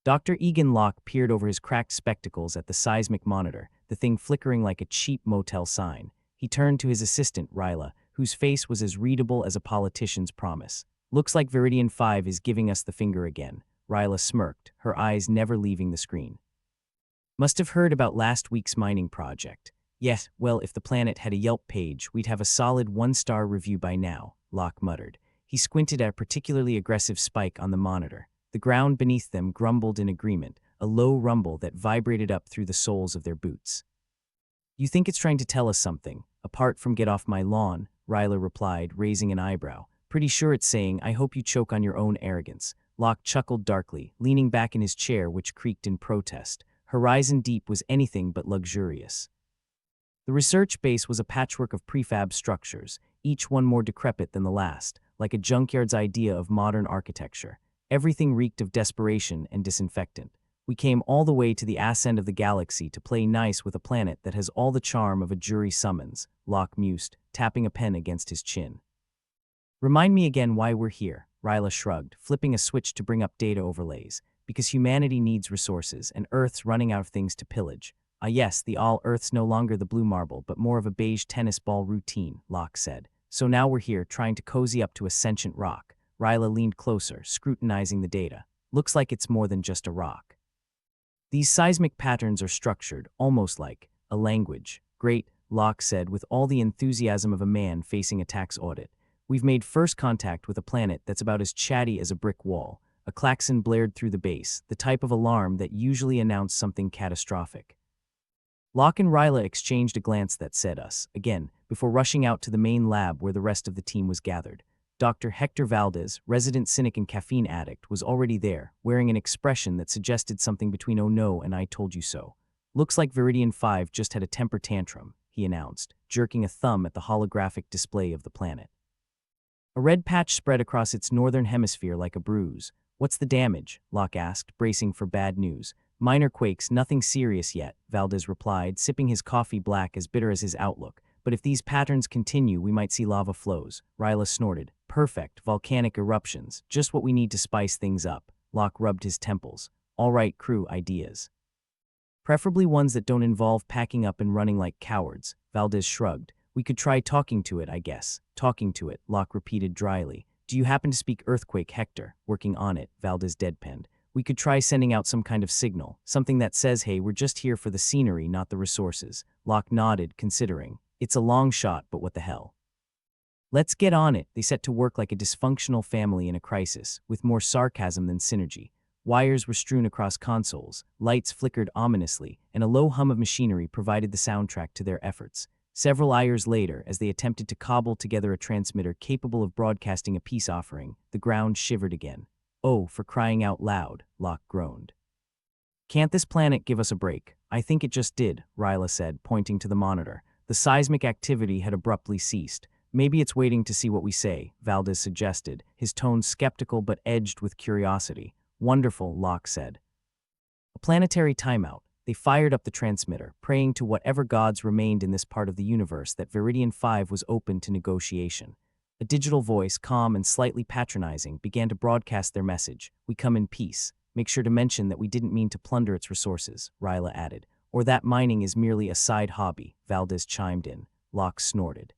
Dr. Egan Locke peered over his cracked spectacles at the seismic monitor, the thing flickering like a cheap motel sign. He turned to his assistant, Ryla, whose face was as readable as a politician's promise. "Looks like Viridian 5 is giving us the finger again." Ryla smirked, her eyes never leaving the screen. "Must have heard about last week's mining project." "Yes, well, if the planet had a Yelp page, we'd have a solid 1-star review by now," Locke muttered. He squinted at a particularly aggressive spike on the monitor. The ground beneath them grumbled in agreement, a low rumble that vibrated up through the soles of their boots. "You think it's trying to tell us something, apart from get off my lawn?" Ryla replied, raising an eyebrow. "Pretty sure it's saying, I hope you choke on your own arrogance." Locke chuckled darkly, leaning back in his chair, which creaked in protest. Horizon Deep was anything but luxurious. The research base was a patchwork of prefab structures, each one more decrepit than the last, like a junkyard's idea of modern architecture. Everything reeked of desperation and disinfectant. "We came all the way to the ass end of the galaxy to play nice with a planet that has all the charm of a jury summons," Locke mused, tapping a pen against his chin. "Remind me again why we're here," Ryla shrugged, flipping a switch to bring up data overlays. "Because humanity needs resources, and Earth's running out of things to pillage." "Ah yes, the all-Earth's no longer the blue marble, but more of a beige tennis ball routine," Locke said. "So now we're here, trying to cozy up to a sentient rock." Ryla leaned closer, scrutinizing the data. "Looks like it's more than just a rock. These seismic patterns are structured, almost like a language." "Great," Locke said with all the enthusiasm of a man facing a tax audit. "We've made first contact with a planet that's about as chatty as a brick wall." A klaxon blared through the base, the type of alarm that usually announced something catastrophic. Locke and Ryla exchanged a glance that said us, again, before rushing out to the main lab where the rest of the team was gathered. Dr. Hector Valdez, resident cynic and caffeine addict, was already there, wearing an expression that suggested something between "oh no" and "I told you so." "Looks like Viridian 5 just had a temper tantrum," he announced, jerking a thumb at the holographic display of the planet. A red patch spread across its northern hemisphere like a bruise. "What's the damage?" Locke asked, bracing for bad news. "Minor quakes, nothing serious yet," Valdez replied, sipping his coffee black as bitter as his outlook. "But if these patterns continue, we might see lava flows." Ryla snorted. "Perfect, volcanic eruptions, just what we need to spice things up." Locke rubbed his temples. "All right, crew, ideas. Preferably ones that don't involve packing up and running like cowards." Valdez shrugged. "We could try talking to it, I guess." "Talking to it," Locke repeated dryly. "Do you happen to speak Earthquake, Hector?" "Working on it," Valdez deadpanned. "We could try sending out some kind of signal, something that says, hey, we're just here for the scenery, not the resources." Locke nodded, considering. "It's a long shot, but what the hell. Let's get on it." They set to work like a dysfunctional family in a crisis, with more sarcasm than synergy. Wires were strewn across consoles, lights flickered ominously, and a low hum of machinery provided the soundtrack to their efforts. Several hours later, as they attempted to cobble together a transmitter capable of broadcasting a peace offering, the ground shivered again. "Oh, for crying out loud," Locke groaned. "Can't this planet give us a break?" "I think it just did," Ryla said, pointing to the monitor. The seismic activity had abruptly ceased. "Maybe it's waiting to see what we say," Valdez suggested, his tone skeptical but edged with curiosity. "Wonderful," Locke said. A planetary timeout. They fired up the transmitter, praying to whatever gods remained in this part of the universe that Viridian 5 was open to negotiation. A digital voice, calm and slightly patronizing, began to broadcast their message. "We come in peace. Make sure to mention that we didn't mean to plunder its resources," Ryla added. "Or that mining is merely a side hobby," Valdez chimed in. Locke snorted.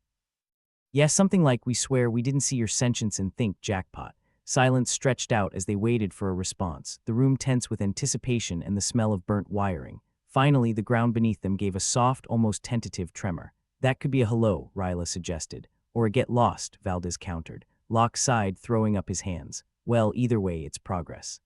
"Yes, something like, we swear we didn't see your sentience and think jackpot." Silence stretched out as they waited for a response, the room tense with anticipation and the smell of burnt wiring. Finally, the ground beneath them gave a soft, almost tentative tremor. "That could be a hello," Ryla suggested. "Or a get lost," Valdez countered. Locke sighed, throwing up his hands. "Well, either way, it's progress.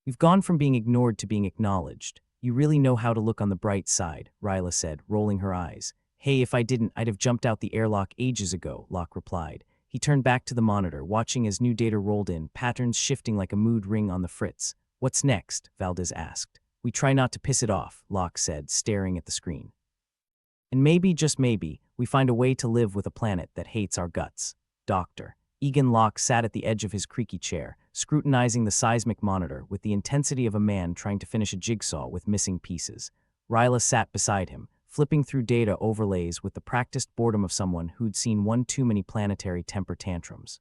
We've gone from being ignored to being acknowledged. You really know how to look on the bright side," Ryla said, rolling her eyes. "Hey, if I didn't, I'd have jumped out the airlock ages ago," Locke replied. He turned back to the monitor, watching as new data rolled in, patterns shifting like a mood ring on the fritz. "What's next?" Valdez asked. "We try not to piss it off," Locke said, staring at the screen. "And maybe, just maybe, we find a way to live with a planet that hates our guts." Dr. Egan Locke sat at the edge of his creaky chair, scrutinizing the seismic monitor with the intensity of a man trying to finish a jigsaw with missing pieces. Ryla sat beside him, flipping through data overlays with the practiced boredom of someone who'd seen one too many planetary temper tantrums.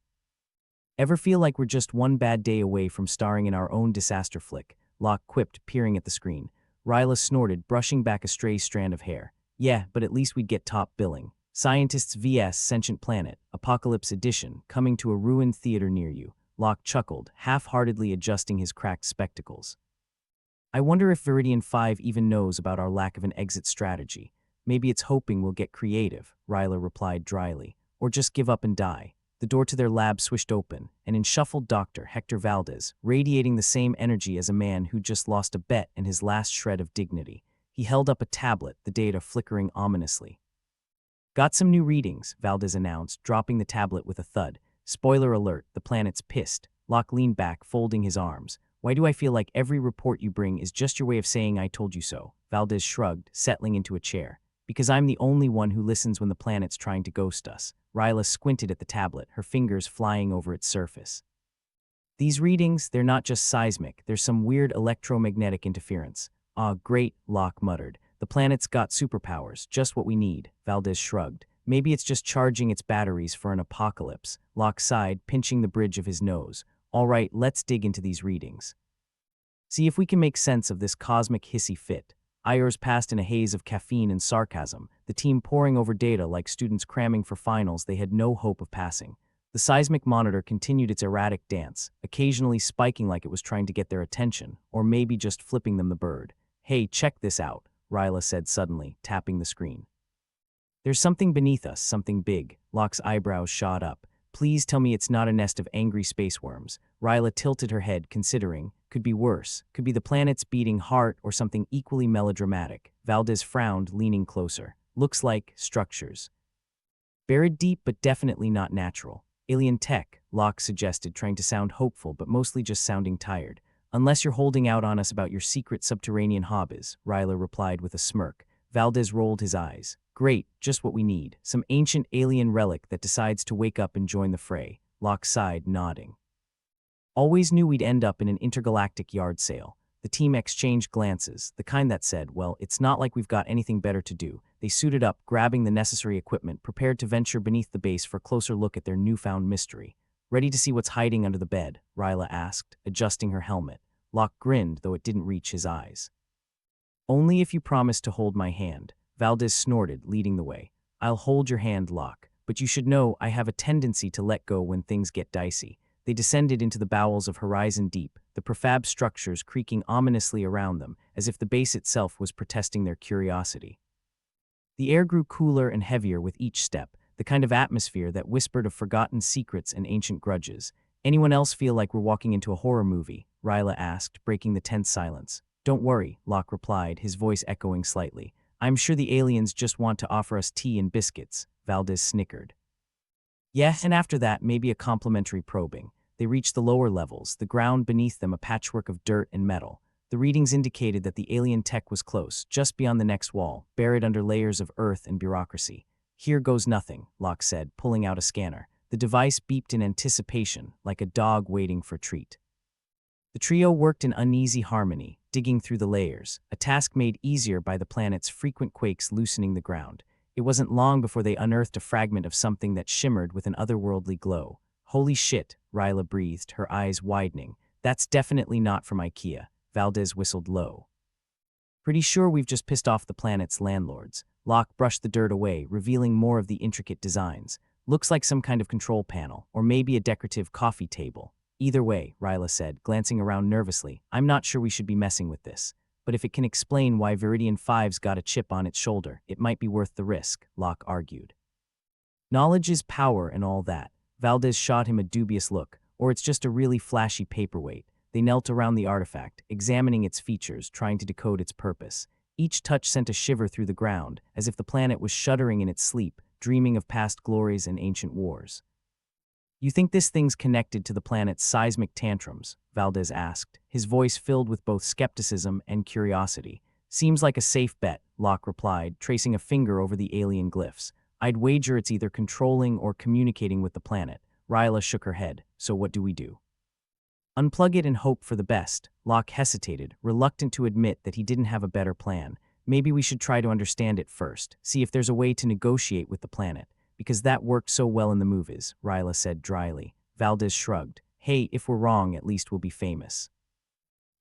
"Ever feel like we're just one bad day away from starring in our own disaster flick?" Locke quipped, peering at the screen. Ryla snorted, brushing back a stray strand of hair. Yeah, but at least we'd get top billing. Scientists vs. Sentient Planet, Apocalypse Edition, coming to a ruined theater near you. Locke chuckled, half-heartedly adjusting his cracked spectacles. I wonder if Viridian 5 even knows about our lack of an exit strategy. Maybe it's hoping we'll get creative, Ryla replied dryly, or just give up and die. The door to their lab swished open, and in shuffled Dr. Hector Valdez, radiating the same energy as a man who'd just lost a bet and his last shred of dignity. He held up a tablet, the data flickering ominously. Got some new readings, Valdez announced, dropping the tablet with a thud. Spoiler alert, the planet's pissed. Locke leaned back, folding his arms. Why do I feel like every report you bring is just your way of saying I told you so? Valdez shrugged, settling into a chair. Because I'm the only one who listens when the planet's trying to ghost us. Ryla squinted at the tablet, her fingers flying over its surface. These readings, they're not just seismic, there's some weird electromagnetic interference. Ah, great, Locke muttered. The planet's got superpowers, just what we need, Valdez shrugged. Maybe it's just charging its batteries for an apocalypse. Locke sighed, pinching the bridge of his nose. All right, let's dig into these readings. See if we can make sense of this cosmic hissy fit. Ayers passed in a haze of caffeine and sarcasm, the team poring over data like students cramming for finals they had no hope of passing. The seismic monitor continued its erratic dance, occasionally spiking like it was trying to get their attention, or maybe just flipping them the bird. Hey, check this out, Ryla said suddenly, tapping the screen. There's something beneath us, something big. Locke's eyebrows shot up. Please tell me it's not a nest of angry space worms. Ryla tilted her head, considering. Could be worse. Could be the planet's beating heart or something equally melodramatic. Valdez frowned, leaning closer. Looks like structures. Buried deep but definitely not natural. Alien tech, Locke suggested, trying to sound hopeful but mostly just sounding tired. Unless you're holding out on us about your secret subterranean hobbies, Ryla replied with a smirk. Valdez rolled his eyes. Great, just what we need. Some ancient alien relic that decides to wake up and join the fray. Locke sighed, nodding. Always knew we'd end up in an intergalactic yard sale. The team exchanged glances, the kind that said, well, it's not like we've got anything better to do. They suited up, grabbing the necessary equipment, prepared to venture beneath the base for a closer look at their newfound mystery. Ready to see what's hiding under the bed? Ryla asked, adjusting her helmet. Locke grinned, though it didn't reach his eyes. Only if you promise to hold my hand. Valdez snorted, leading the way. I'll hold your hand, Locke, but you should know I have a tendency to let go when things get dicey. They descended into the bowels of Horizon Deep, the prefab structures creaking ominously around them, as if the base itself was protesting their curiosity. The air grew cooler and heavier with each step, the kind of atmosphere that whispered of forgotten secrets and ancient grudges. Anyone else feel like we're walking into a horror movie? Ryla asked, breaking the tense silence. Don't worry, Locke replied, his voice echoing slightly. I'm sure the aliens just want to offer us tea and biscuits, Valdez snickered. Yeah, and after that, maybe a complimentary probing. They reached the lower levels, the ground beneath them a patchwork of dirt and metal. The readings indicated that the alien tech was close, just beyond the next wall, buried under layers of earth and bureaucracy. Here goes nothing, Locke said, pulling out a scanner. The device beeped in anticipation, like a dog waiting for a treat. The trio worked in uneasy harmony, digging through the layers, a task made easier by the planet's frequent quakes loosening the ground. It wasn't long before they unearthed a fragment of something that shimmered with an otherworldly glow. Holy shit, Ryla breathed, her eyes widening. That's definitely not from IKEA. Valdez whistled low. Pretty sure we've just pissed off the planet's landlords. Locke brushed the dirt away, revealing more of the intricate designs. Looks like some kind of control panel, or maybe a decorative coffee table. Either way, Ryla said, glancing around nervously, I'm not sure we should be messing with this. But if it can explain why Viridian 5's got a chip on its shoulder, it might be worth the risk, Locke argued. Knowledge is power and all that. Valdez shot him a dubious look, or it's just a really flashy paperweight. They knelt around the artifact, examining its features, trying to decode its purpose. Each touch sent a shiver through the ground, as if the planet was shuddering in its sleep, dreaming of past glories and ancient wars. You think this thing's connected to the planet's seismic tantrums? Valdez asked, his voice filled with both skepticism and curiosity. Seems like a safe bet, Locke replied, tracing a finger over the alien glyphs. I'd wager it's either controlling or communicating with the planet. Ryla shook her head. So what do we do? Unplug it and hope for the best. Locke hesitated, reluctant to admit that he didn't have a better plan. Maybe we should try to understand it first, see if there's a way to negotiate with the planet. Because that worked so well in the movies, Ryla said dryly. Valdez shrugged. Hey, if we're wrong, at least we'll be famous.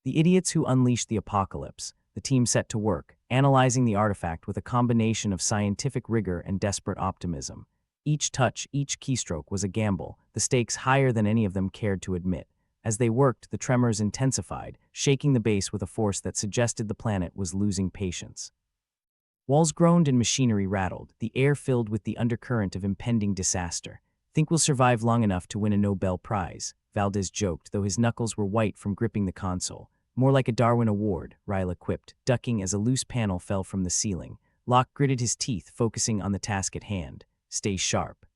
The idiots who unleashed the apocalypse. The team set to work, analyzing the artifact with a combination of scientific rigor and desperate optimism. Each touch, each keystroke was a gamble, the stakes higher than any of them cared to admit. As they worked, the tremors intensified, shaking the base with a force that suggested the planet was losing patience. Walls groaned and machinery rattled, the air filled with the undercurrent of impending disaster. "Think we'll survive long enough to win a Nobel Prize," Valdez joked, though his knuckles were white from gripping the console. "More like a Darwin Award," Ryla quipped, ducking as a loose panel fell from the ceiling. Locke gritted his teeth, focusing on the task at hand. "Stay sharp."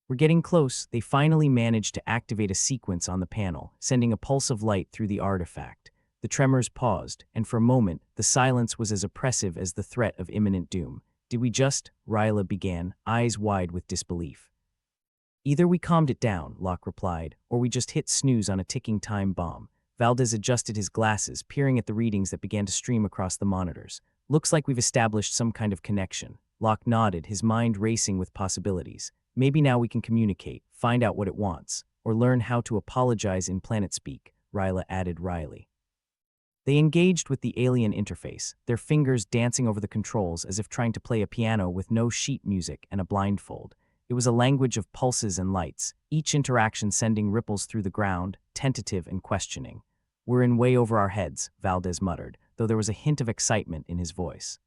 "We're getting close." They finally managed to activate a sequence on the panel, sending a pulse of light through the artifact. The tremors paused, and for a moment, the silence was as oppressive as the threat of imminent doom. "Did we just?" Ryla began, eyes wide with disbelief. "Either we calmed it down," Locke replied, "or we just hit snooze on a ticking time bomb." Valdez adjusted his glasses, peering at the readings that began to stream across the monitors. "Looks like we've established some kind of connection." Locke nodded, his mind racing with possibilities. "Maybe now we can communicate, find out what it wants, or learn how to apologize in planet speak," Ryla added wryly. They engaged with the alien interface, their fingers dancing over the controls as if trying to play a piano with no sheet music and a blindfold. It was a language of pulses and lights, each interaction sending ripples through the ground, tentative and questioning. "We're in way over our heads," Valdez muttered, though there was a hint of excitement in his voice.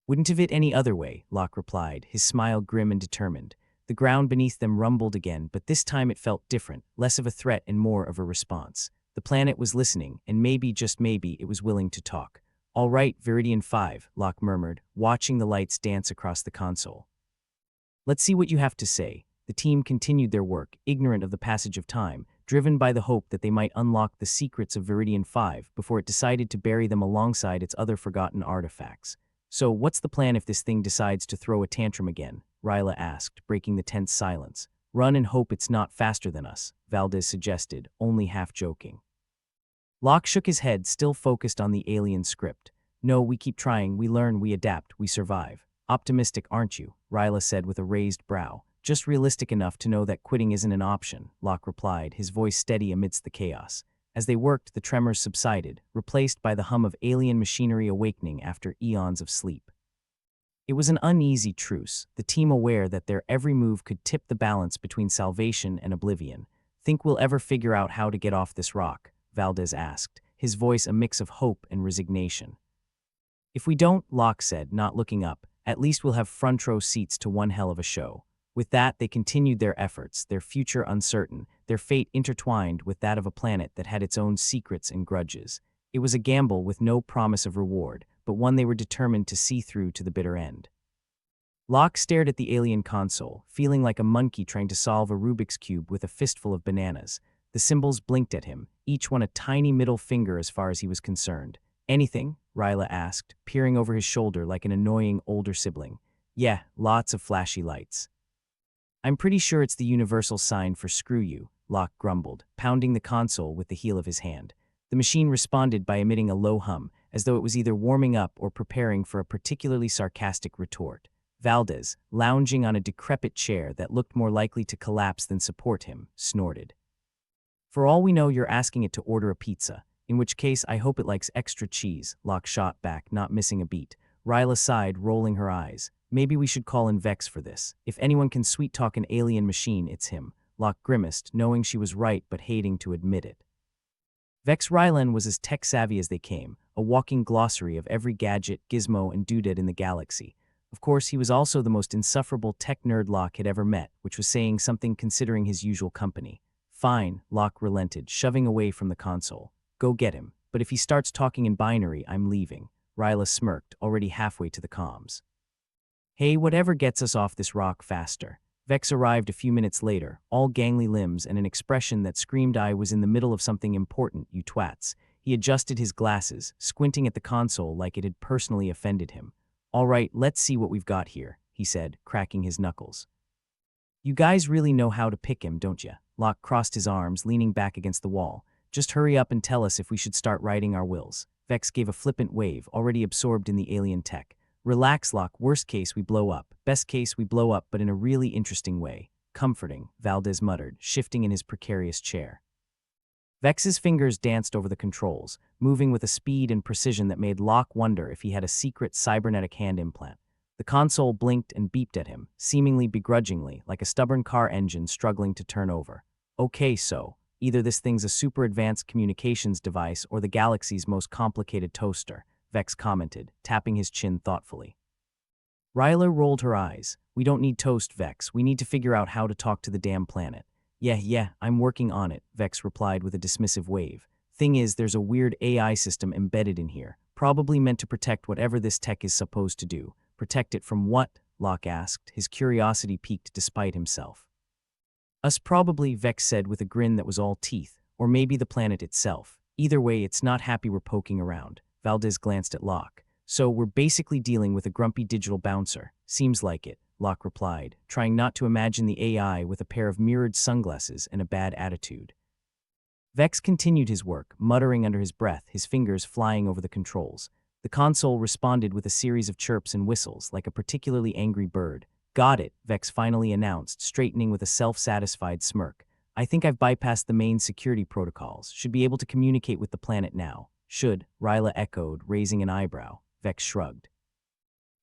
"Wouldn't have it any other way," Locke replied, his smile grim and determined. The ground beneath them rumbled again, but this time it felt different, less of a threat and more of a response. The planet was listening, and maybe, just maybe, it was willing to talk. "All right, Viridian 5, Locke murmured, watching the lights dance across the console. "Let's see what you have to say." The team continued their work, ignorant of the passage of time, driven by the hope that they might unlock the secrets of Viridian 5 before it decided to bury them alongside its other forgotten artifacts. "So, what's the plan if this thing decides to throw a tantrum again?" Ryla asked, breaking the tense silence. "Run and hope it's not faster than us," Valdez suggested, only half joking. Locke shook his head, still focused on the alien script. "No, we keep trying, we learn, we adapt, we survive." "Optimistic, aren't you?" Ryla said with a raised brow. "Just realistic enough to know that quitting isn't an option," Locke replied, his voice steady amidst the chaos. As they worked, the tremors subsided, replaced by the hum of alien machinery awakening after eons of sleep. It was an uneasy truce, the team aware that their every move could tip the balance between salvation and oblivion. "Think we'll ever figure out how to get off this rock?" Valdez asked, his voice a mix of hope and resignation. "If we don't," Locke said, not looking up, "at least we'll have front-row seats to one hell of a show." With that, they continued their efforts, their future uncertain, their fate intertwined with that of a planet that had its own secrets and grudges. It was a gamble with no promise of reward, but one they were determined to see through to the bitter end. Locke stared at the alien console, feeling like a monkey trying to solve a Rubik's Cube with a fistful of bananas. The symbols blinked at him, each one a tiny middle finger as far as he was concerned. "Anything?" Ryla asked, peering over his shoulder like an annoying older sibling. "Yeah, lots of flashy lights." "I'm pretty sure it's the universal sign for screw you," Locke grumbled, pounding the console with the heel of his hand. The machine responded by emitting a low hum, as though it was either warming up or preparing for a particularly sarcastic retort. Valdez, lounging on a decrepit chair that looked more likely to collapse than support him, snorted. "For all we know, you're asking it to order a pizza, in which case I hope it likes extra cheese," Locke shot back, not missing a beat. Ryla sighed, rolling her eyes. "Maybe we should call in Vex for this. If anyone can sweet-talk an alien machine, it's him." Locke grimaced, knowing she was right but hating to admit it. Vex Rylan was as tech-savvy as they came, a walking glossary of every gadget, gizmo, and doodad in the galaxy. Of course, he was also the most insufferable tech nerd Locke had ever met, which was saying something considering his usual company. "Fine," Locke relented, shoving away from the console. "Go get him. But if he starts talking in binary, I'm leaving." Ryla smirked, already halfway to the comms. "Hey, whatever gets us off this rock faster." Vex arrived a few minutes later, all gangly limbs and an expression that screamed I was in the middle of something important, you twats. He adjusted his glasses, squinting at the console like it had personally offended him. "All right, let's see what we've got here," he said, cracking his knuckles. "You guys really know how to pick him, don't you?" Locke crossed his arms, leaning back against the wall. "Just hurry up and tell us if we should start writing our wills." Vex gave a flippant wave, already absorbed in the alien tech. "Relax, Locke. Worst case, we blow up. Best case, we blow up, but in a really interesting way." "Comforting," Valdez muttered, shifting in his precarious chair. Vex's fingers danced over the controls, moving with a speed and precision that made Locke wonder if he had a secret cybernetic hand implant. The console blinked and beeped at him, seemingly begrudgingly, like a stubborn car engine struggling to turn over. Okay, so, either this thing's a super advanced communications device or the galaxy's most complicated toaster, Vex commented, tapping his chin thoughtfully. Ryla rolled her eyes. We don't need toast, Vex. We need to figure out how to talk to the damn planet. Yeah, I'm working on it, Vex replied with a dismissive wave. Thing is, there's a weird AI system embedded in here, probably meant to protect whatever this tech is supposed to do. Protect it from what? Locke asked, his curiosity piqued despite himself. Us probably, Vex said with a grin that was all teeth, or maybe the planet itself. Either way, it's not happy we're poking around. Valdez glanced at Locke. So we're basically dealing with a grumpy digital bouncer. Seems like it, Locke replied, trying not to imagine the AI with a pair of mirrored sunglasses and a bad attitude. Vex continued his work, muttering under his breath, his fingers flying over the controls. The console responded with a series of chirps and whistles, like a particularly angry bird. Got it, Vex finally announced, straightening with a self-satisfied smirk. I think I've bypassed the main security protocols. Should be able to communicate with the planet now. Should, Ryla echoed, raising an eyebrow. Vex shrugged.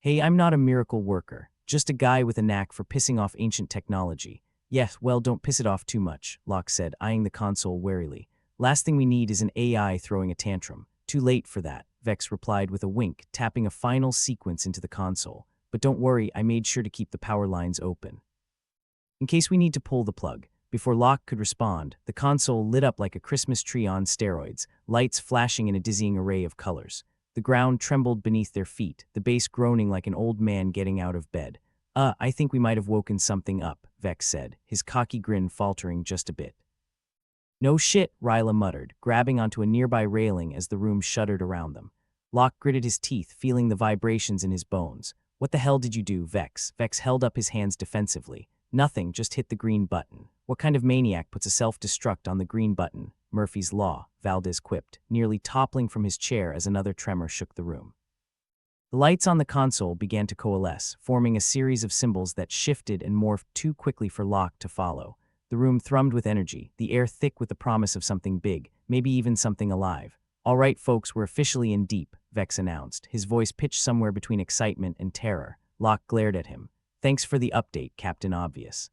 Hey, I'm not a miracle worker. Just a guy with a knack for pissing off ancient technology. Yes, well, don't piss it off too much, Locke said, eyeing the console warily. Last thing we need is an AI throwing a tantrum. Too late for that, Vex replied with a wink, tapping a final sequence into the console. But don't worry, I made sure to keep the power lines open. In case we need to pull the plug. Before Locke could respond, the console lit up like a Christmas tree on steroids, lights flashing in a dizzying array of colors. The ground trembled beneath their feet, the bass groaning like an old man getting out of bed. I think we might have woken something up, Vex said, his cocky grin faltering just a bit. No shit, Ryla muttered, grabbing onto a nearby railing as the room shuddered around them. Locke gritted his teeth, feeling the vibrations in his bones. What the hell did you do, Vex? Vex held up his hands defensively. Nothing, just hit the green button. What kind of maniac puts a self-destruct on the green button? Murphy's Law, Valdez quipped, nearly toppling from his chair as another tremor shook the room. The lights on the console began to coalesce, forming a series of symbols that shifted and morphed too quickly for Locke to follow. The room thrummed with energy, the air thick with the promise of something big, maybe even something alive. All right, folks, we're officially in deep, Vex announced, his voice pitched somewhere between excitement and terror. Locke glared at him. Thanks for the update, Captain Obvious.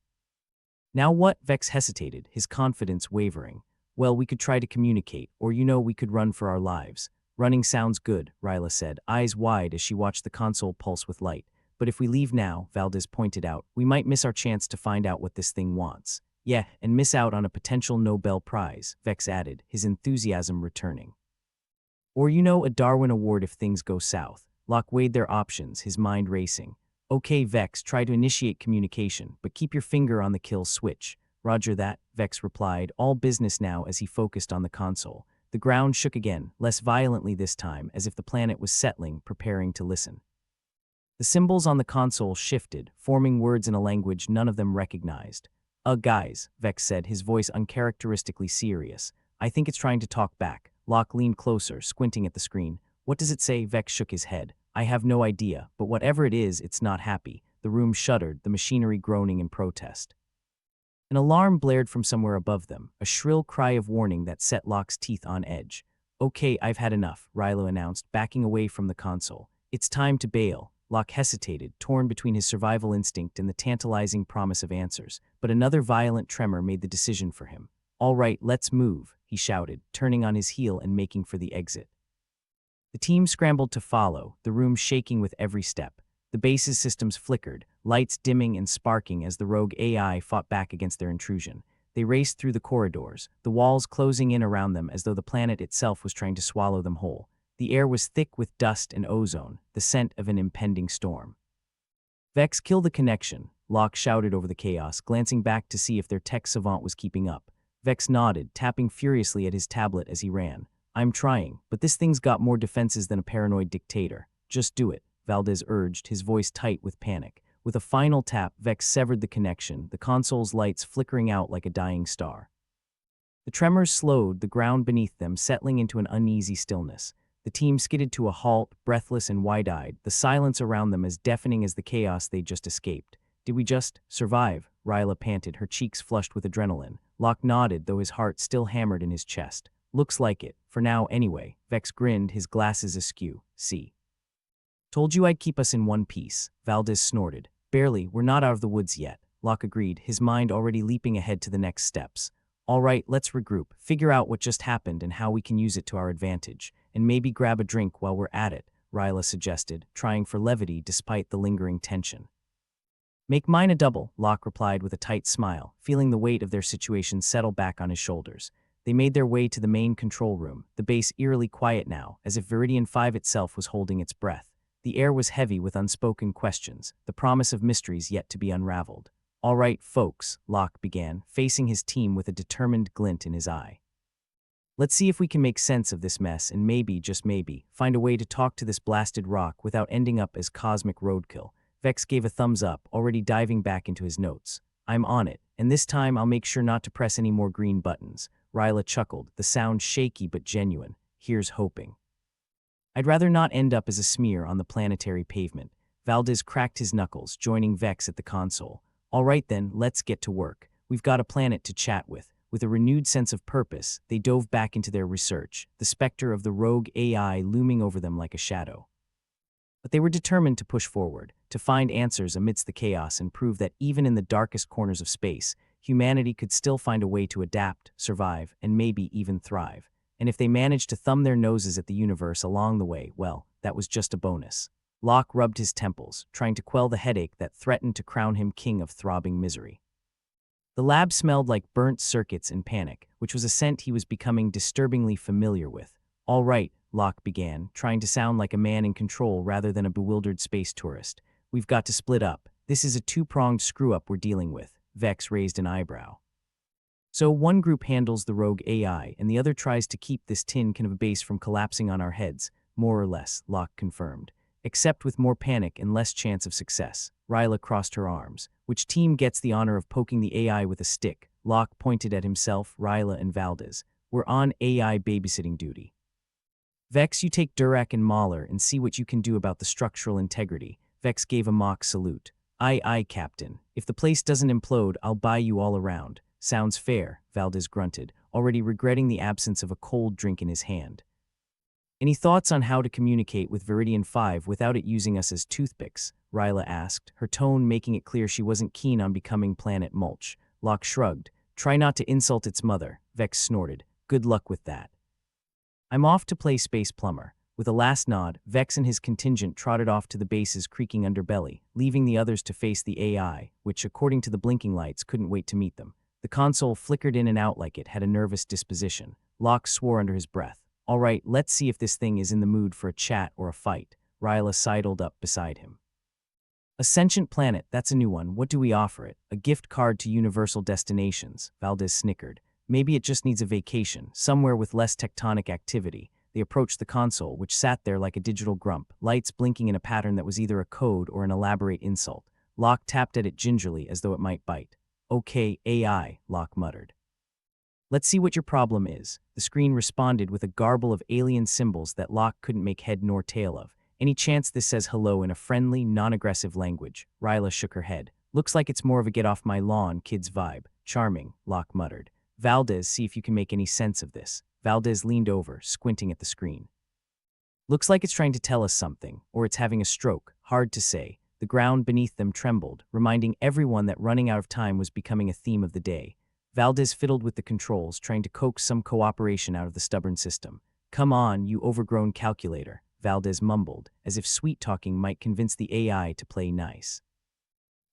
Now what? Vex hesitated, his confidence wavering. Well, we could try to communicate, or we could run for our lives. Running sounds good, Ryla said, eyes wide as she watched the console pulse with light. But if we leave now, Valdez pointed out, we might miss our chance to find out what this thing wants. Yeah, and miss out on a potential Nobel Prize, Vex added, his enthusiasm returning. Or a Darwin Award if things go south. Locke weighed their options, his mind racing. Okay, Vex, try to initiate communication, but keep your finger on the kill switch. Roger that, Vex replied, all business now as he focused on the console. The ground shook again, less violently this time, as if the planet was settling, preparing to listen. The symbols on the console shifted, forming words in a language none of them recognized. Guys, Vex said, his voice uncharacteristically serious. I think it's trying to talk back. Locke leaned closer, squinting at the screen. What does it say? Vex shook his head. I have no idea, but whatever it is, it's not happy. The room shuddered, the machinery groaning in protest. An alarm blared from somewhere above them, a shrill cry of warning that set Locke's teeth on edge. Okay, I've had enough, Rylo announced, backing away from the console. It's time to bail. Locke hesitated, torn between his survival instinct and the tantalizing promise of answers, but another violent tremor made the decision for him. All right, let's move, he shouted, turning on his heel and making for the exit. The team scrambled to follow, the room shaking with every step. The base's systems flickered, lights dimming and sparking as the rogue AI fought back against their intrusion. They raced through the corridors, the walls closing in around them as though the planet itself was trying to swallow them whole. The air was thick with dust and ozone, the scent of an impending storm. Vex, kill the connection, Locke shouted over the chaos, glancing back to see if their tech savant was keeping up. Vex nodded, tapping furiously at his tablet as he ran. I'm trying, but this thing's got more defenses than a paranoid dictator. Just do it, Valdez urged, his voice tight with panic. With a final tap, Vex severed the connection, the console's lights flickering out like a dying star. The tremors slowed, the ground beneath them settling into an uneasy stillness. The team skidded to a halt, breathless and wide-eyed, the silence around them as deafening as the chaos they'd just escaped. Did we just survive? Ryla panted, her cheeks flushed with adrenaline. Locke nodded, though his heart still hammered in his chest. Looks like it, for now anyway. Vex grinned, his glasses askew. See. Told you I'd keep us in one piece, Valdez snorted. Barely, we're not out of the woods yet. Locke agreed, his mind already leaping ahead to the next steps. All right, let's regroup, figure out what just happened and how we can use it to our advantage, and maybe grab a drink while we're at it, Ryla suggested, trying for levity despite the lingering tension. Make mine a double, Locke replied with a tight smile, feeling the weight of their situation settle back on his shoulders. They made their way to the main control room, the base eerily quiet now, as if Viridian 5 itself was holding its breath. The air was heavy with unspoken questions, the promise of mysteries yet to be unraveled. All right, folks, Locke began, facing his team with a determined glint in his eye. Let's see if we can make sense of this mess and maybe, just maybe, find a way to talk to this blasted rock without ending up as cosmic roadkill. Vex gave a thumbs up, already diving back into his notes. I'm on it, and this time I'll make sure not to press any more green buttons. Ryla chuckled, the sound shaky but genuine. Here's hoping. I'd rather not end up as a smear on the planetary pavement. Valdez cracked his knuckles, joining Vex at the console. All right then, let's get to work. We've got a planet to chat with. With a renewed sense of purpose, they dove back into their research, the specter of the rogue AI looming over them like a shadow. But they were determined to push forward, to find answers amidst the chaos and prove that even in the darkest corners of space, humanity could still find a way to adapt, survive, and maybe even thrive. And if they managed to thumb their noses at the universe along the way, well, that was just a bonus. Locke rubbed his temples, trying to quell the headache that threatened to crown him king of throbbing misery. The lab smelled like burnt circuits and panic, which was a scent he was becoming disturbingly familiar with. All right, Locke began, trying to sound like a man in control rather than a bewildered space tourist. We've got to split up. This is a two-pronged screw-up we're dealing with. Vex raised an eyebrow. So one group handles the rogue AI, and the other tries to keep this tin can of base from collapsing on our heads, more or less, Locke confirmed. Except with more panic and less chance of success. Ryla crossed her arms. Which team gets the honor of poking the AI with a stick? Locke pointed at himself, Ryla, and Valdez. We're on AI babysitting duty. Vex, you take Durack and Mahler and see what you can do about the structural integrity. Vex gave a mock salute. Aye, aye, Captain. If the place doesn't implode, I'll buy you all around. Sounds fair, Valdez grunted, already regretting the absence of a cold drink in his hand. Any thoughts on how to communicate with Viridian 5 without it using us as toothpicks? Ryla asked, her tone making it clear she wasn't keen on becoming planet mulch. Locke shrugged. Try not to insult its mother, Vex snorted. Good luck with that. I'm off to play space plumber. With a last nod, Vex and his contingent trotted off to the base's creaking underbelly, leaving the others to face the AI, which, according to the blinking lights, couldn't wait to meet them. The console flickered in and out like it had a nervous disposition. Locke swore under his breath. All right, let's see if this thing is in the mood for a chat or a fight. Ryla sidled up beside him. A sentient planet, that's a new one. What do we offer it? A gift card to Universal Destinations, Valdez snickered. Maybe it just needs a vacation, somewhere with less tectonic activity. They approached the console, which sat there like a digital grump, lights blinking in a pattern that was either a code or an elaborate insult. Locke tapped at it gingerly as though it might bite. Okay, AI, Locke muttered. Let's see what your problem is. The screen responded with a garble of alien symbols that Locke couldn't make head nor tail of. Any chance this says hello in a friendly, non-aggressive language? Ryla shook her head. Looks like it's more of a get-off-my-lawn kids vibe. Charming, Locke muttered. Valdez, see if you can make any sense of this. Valdez leaned over, squinting at the screen. Looks like it's trying to tell us something, or it's having a stroke. Hard to say. The ground beneath them trembled, reminding everyone that running out of time was becoming a theme of the day. Valdez fiddled with the controls, trying to coax some cooperation out of the stubborn system. Come on, you overgrown calculator, Valdez mumbled, as if sweet-talking might convince the AI to play nice.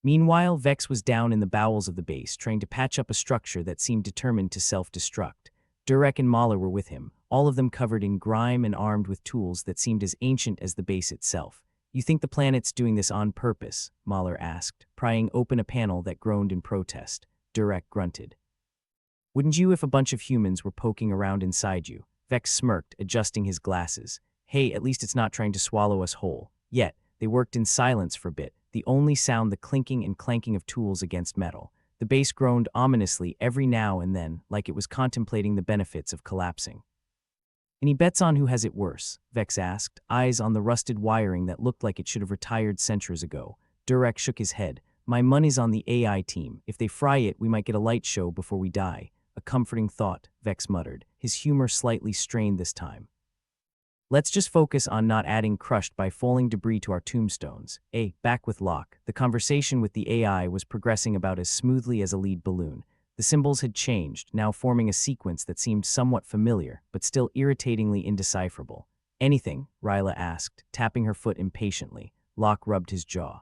Meanwhile, Vex was down in the bowels of the base, trying to patch up a structure that seemed determined to self-destruct. Durack and Mahler were with him, all of them covered in grime and armed with tools that seemed as ancient as the base itself. You think the planet's doing this on purpose? Mahler asked, prying open a panel that groaned in protest. Durack grunted. Wouldn't you if a bunch of humans were poking around inside you? Vex smirked, adjusting his glasses. Hey, at least it's not trying to swallow us whole. Yet, they worked in silence for a bit, the only sound the clinking and clanking of tools against metal. The base groaned ominously every now and then, like it was contemplating the benefits of collapsing. Any bets on who has it worse? Vex asked, eyes on the rusted wiring that looked like it should have retired centuries ago. Durack shook his head. My money's on the AI team. If they fry it, we might get a light show before we die. A comforting thought, Vex muttered, his humor slightly strained this time. Let's just focus on not adding crushed by falling debris to our tombstones. Back with Locke. The conversation with the AI was progressing about as smoothly as a lead balloon. The symbols had changed, now forming a sequence that seemed somewhat familiar, but still irritatingly indecipherable. Anything? Ryla asked, tapping her foot impatiently. Locke rubbed his jaw.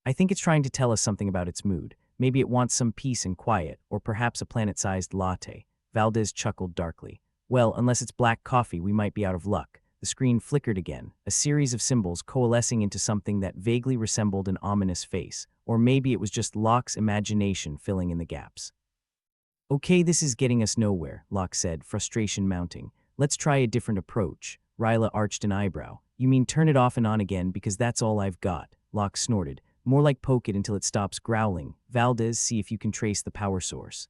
I think it's trying to tell us something about its mood. Maybe it wants some peace and quiet, or perhaps a planet-sized latte. Valdez chuckled darkly. Well, unless it's black coffee, we might be out of luck. The screen flickered again, a series of symbols coalescing into something that vaguely resembled an ominous face. Or maybe it was just Locke's imagination filling in the gaps. Okay, this is getting us nowhere, Locke said, frustration mounting. Let's try a different approach. Ryla arched an eyebrow. You mean turn it off and on again because that's all I've got? Locke snorted. More like poke it until it stops growling. Valdez, see if you can trace the power source.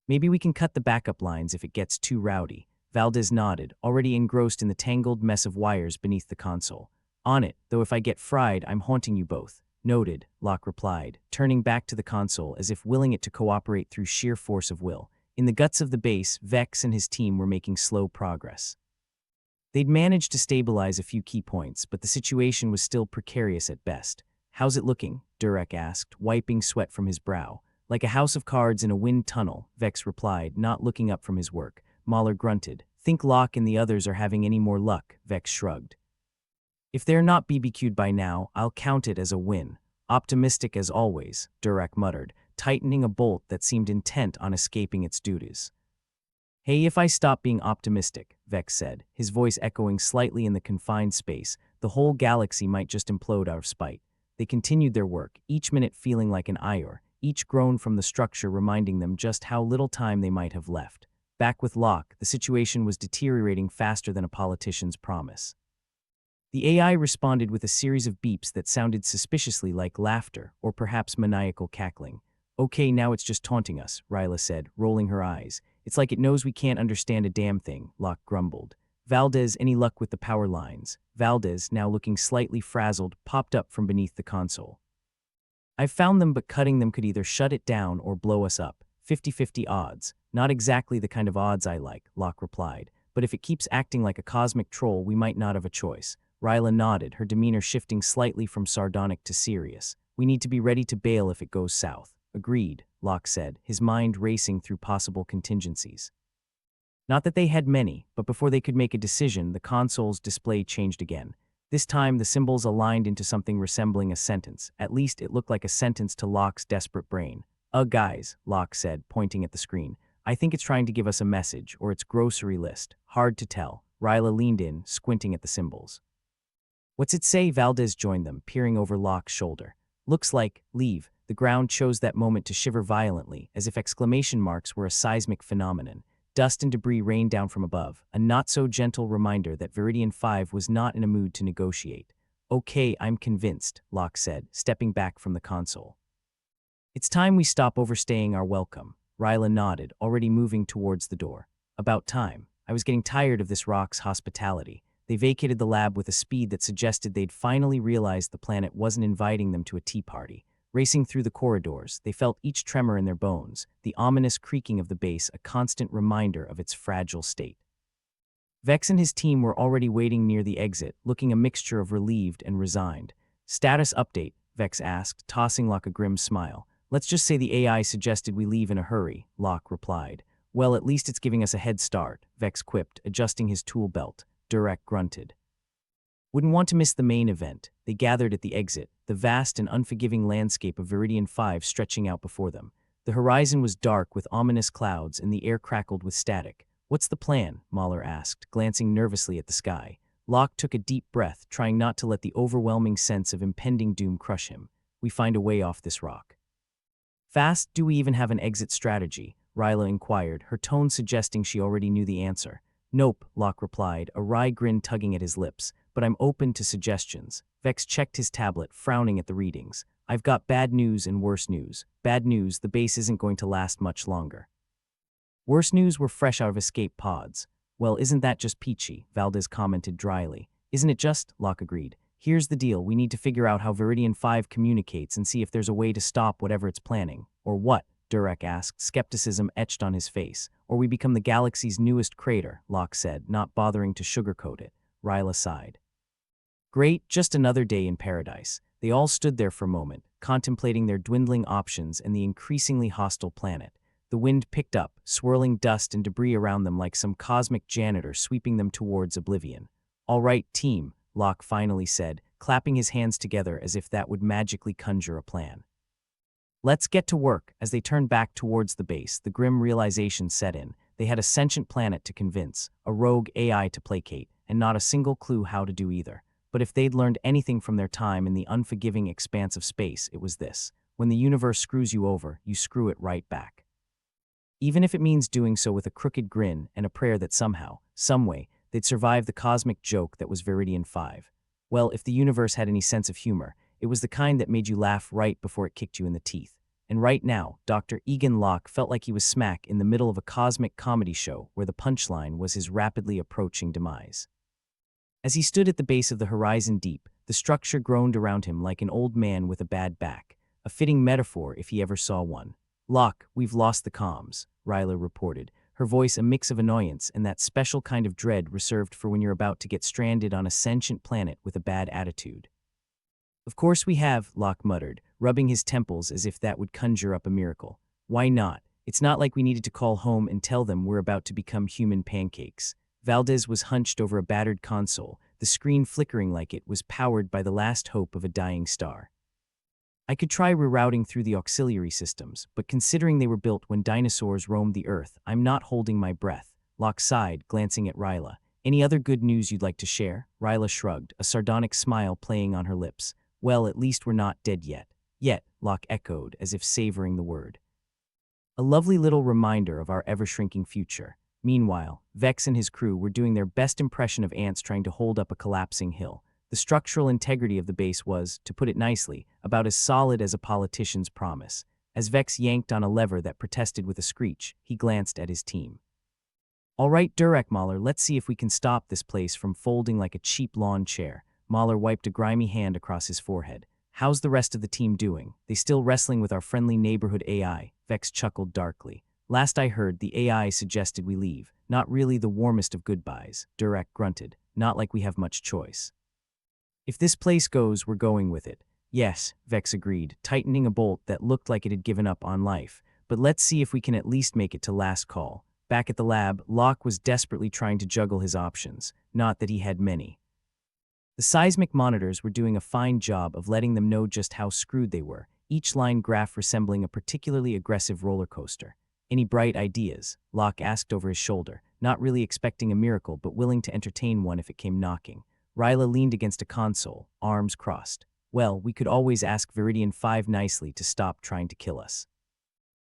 Maybe we can cut the backup lines if it gets too rowdy. Valdez nodded, already engrossed in the tangled mess of wires beneath the console. On it, though if I get fried, I'm haunting you both. Noted, Locke replied, turning back to the console as if willing it to cooperate through sheer force of will. In the guts of the base, Vex and his team were making slow progress. They'd managed to stabilize a few key points, but the situation was still precarious at best. How's it looking? Durek asked, wiping sweat from his brow. Like a house of cards in a wind tunnel, Vex replied, not looking up from his work. Mahler grunted. Think Locke and the others are having any more luck, Vex shrugged. If they're not BBQ'd by now, I'll count it as a win. Optimistic as always, Durek muttered, tightening a bolt that seemed intent on escaping its duties. Hey, if I stop being optimistic, Vex said, his voice echoing slightly in the confined space, the whole galaxy might just implode out of spite. They continued their work, each minute feeling like an ire, each groan from the structure reminding them just how little time they might have left. Back with Locke, the situation was deteriorating faster than a politician's promise. The AI responded with a series of beeps that sounded suspiciously like laughter, or perhaps maniacal cackling. Okay, now it's just taunting us, Ryla said, rolling her eyes. It's like it knows we can't understand a damn thing, Locke grumbled. Valdez, any luck with the power lines? Valdez, now looking slightly frazzled, popped up from beneath the console. I've found them, but cutting them could either shut it down or blow us up. 50-50 odds. Not exactly the kind of odds I like, Locke replied. But if it keeps acting like a cosmic troll, we might not have a choice. Ryla nodded, her demeanor shifting slightly from sardonic to serious. We need to be ready to bail if it goes south. Agreed, Locke said, his mind racing through possible contingencies. Not that they had many, but before they could make a decision, the console's display changed again. This time, the symbols aligned into something resembling a sentence. At least it looked like a sentence to Locke's desperate brain. Guys, Locke said, pointing at the screen. I think it's trying to give us a message, or its grocery list. Hard to tell. Ryla leaned in, squinting at the symbols. What's it say? Valdez joined them, peering over Locke's shoulder. Looks like, leave. The ground chose that moment to shiver violently, as if exclamation marks were a seismic phenomenon. Dust and debris rained down from above, a not-so-gentle reminder that Viridian 5 was not in a mood to negotiate. Okay, I'm convinced, Locke said, stepping back from the console. It's time we stop overstaying our welcome. Ryla nodded, already moving towards the door. About time. I was getting tired of this rock's hospitality. They vacated the lab with a speed that suggested they'd finally realized the planet wasn't inviting them to a tea party. Racing through the corridors, they felt each tremor in their bones, the ominous creaking of the base a constant reminder of its fragile state. Vex and his team were already waiting near the exit, looking a mixture of relieved and resigned. Status update, Vex asked, tossing Locke a grim smile. Let's just say the AI suggested we leave in a hurry, Locke replied. Well, at least it's giving us a head start, Vex quipped, adjusting his tool belt. Durek grunted. Wouldn't want to miss the main event. They gathered at the exit, the vast and unforgiving landscape of Viridian 5 stretching out before them. The horizon was dark with ominous clouds and the air crackled with static. What's the plan? Mahler asked, glancing nervously at the sky. Locke took a deep breath, trying not to let the overwhelming sense of impending doom crush him. We find a way off this rock. Fast? Do we even have an exit strategy? Ryla inquired, her tone suggesting she already knew the answer. Nope, Locke replied, a wry grin tugging at his lips, but I'm open to suggestions. Vex checked his tablet, frowning at the readings. I've got bad news and worse news. Bad news, the base isn't going to last much longer. Worse news, we're fresh out of escape pods. Well, isn't that just peachy? Valdez commented dryly. Isn't it just? Locke agreed. Here's the deal, we need to figure out how Viridian 5 communicates and see if there's a way to stop whatever it's planning. Or what? Durek asked, skepticism etched on his face. Or we become the galaxy's newest crater, Locke said, not bothering to sugarcoat it. Ryla sighed. Great, just another day in paradise. They all stood there for a moment, contemplating their dwindling options and the increasingly hostile planet. The wind picked up, swirling dust and debris around them like some cosmic janitor sweeping them towards oblivion. All right, team, Locke finally said, clapping his hands together as if that would magically conjure a plan. Let's get to work. As they turned back towards the base, the grim realization set in. They had a sentient planet to convince, a rogue AI to placate, and not a single clue how to do either. But if they'd learned anything from their time in the unforgiving expanse of space, it was this. When the universe screws you over, you screw it right back. Even if it means doing so with a crooked grin and a prayer that somehow, someway, they'd survive the cosmic joke that was Viridian 5. Well, if the universe had any sense of humor, it was the kind that made you laugh right before it kicked you in the teeth. And right now, Dr. Egan Locke felt like he was smack in the middle of a cosmic comedy show where the punchline was his rapidly approaching demise. As he stood at the base of the horizon deep, the structure groaned around him like an old man with a bad back, a fitting metaphor if he ever saw one. Locke, we've lost the comms, Ryla reported, her voice a mix of annoyance and that special kind of dread reserved for when you're about to get stranded on a sentient planet with a bad attitude. Of course we have, Locke muttered, rubbing his temples as if that would conjure up a miracle. Why not? It's not like we needed to call home and tell them we're about to become human pancakes. Valdez was hunched over a battered console, the screen flickering like it was powered by the last hope of a dying star. I could try rerouting through the auxiliary systems, but considering they were built when dinosaurs roamed the Earth, I'm not holding my breath. Locke sighed, glancing at Ryla. Any other good news you'd like to share? Ryla shrugged, a sardonic smile playing on her lips. Well, at least we're not dead yet. Yet, Locke echoed, as if savoring the word. A lovely little reminder of our ever-shrinking future. Meanwhile, Vex and his crew were doing their best impression of ants trying to hold up a collapsing hill. The structural integrity of the base was, to put it nicely, about as solid as a politician's promise. As Vex yanked on a lever that protested with a screech, he glanced at his team. All right, Durek Mahler, let's see if we can stop this place from folding like a cheap lawn chair. Mahler wiped a grimy hand across his forehead. How's the rest of the team doing? They still wrestling with our friendly neighborhood AI? Vex chuckled darkly. Last I heard, the AI suggested we leave. Not really the warmest of goodbyes, Durek grunted. Not like we have much choice. If this place goes, we're going with it. Yes, Vex agreed, tightening a bolt that looked like it had given up on life. But let's see if we can at least make it to last call. Back at the lab, Locke was desperately trying to juggle his options. Not that he had many. The seismic monitors were doing a fine job of letting them know just how screwed they were, each line graph resembling a particularly aggressive roller coaster. Any bright ideas? Locke asked over his shoulder, not really expecting a miracle but willing to entertain one if it came knocking. Ryla leaned against a console, arms crossed. Well, we could always ask Viridian 5 nicely to stop trying to kill us.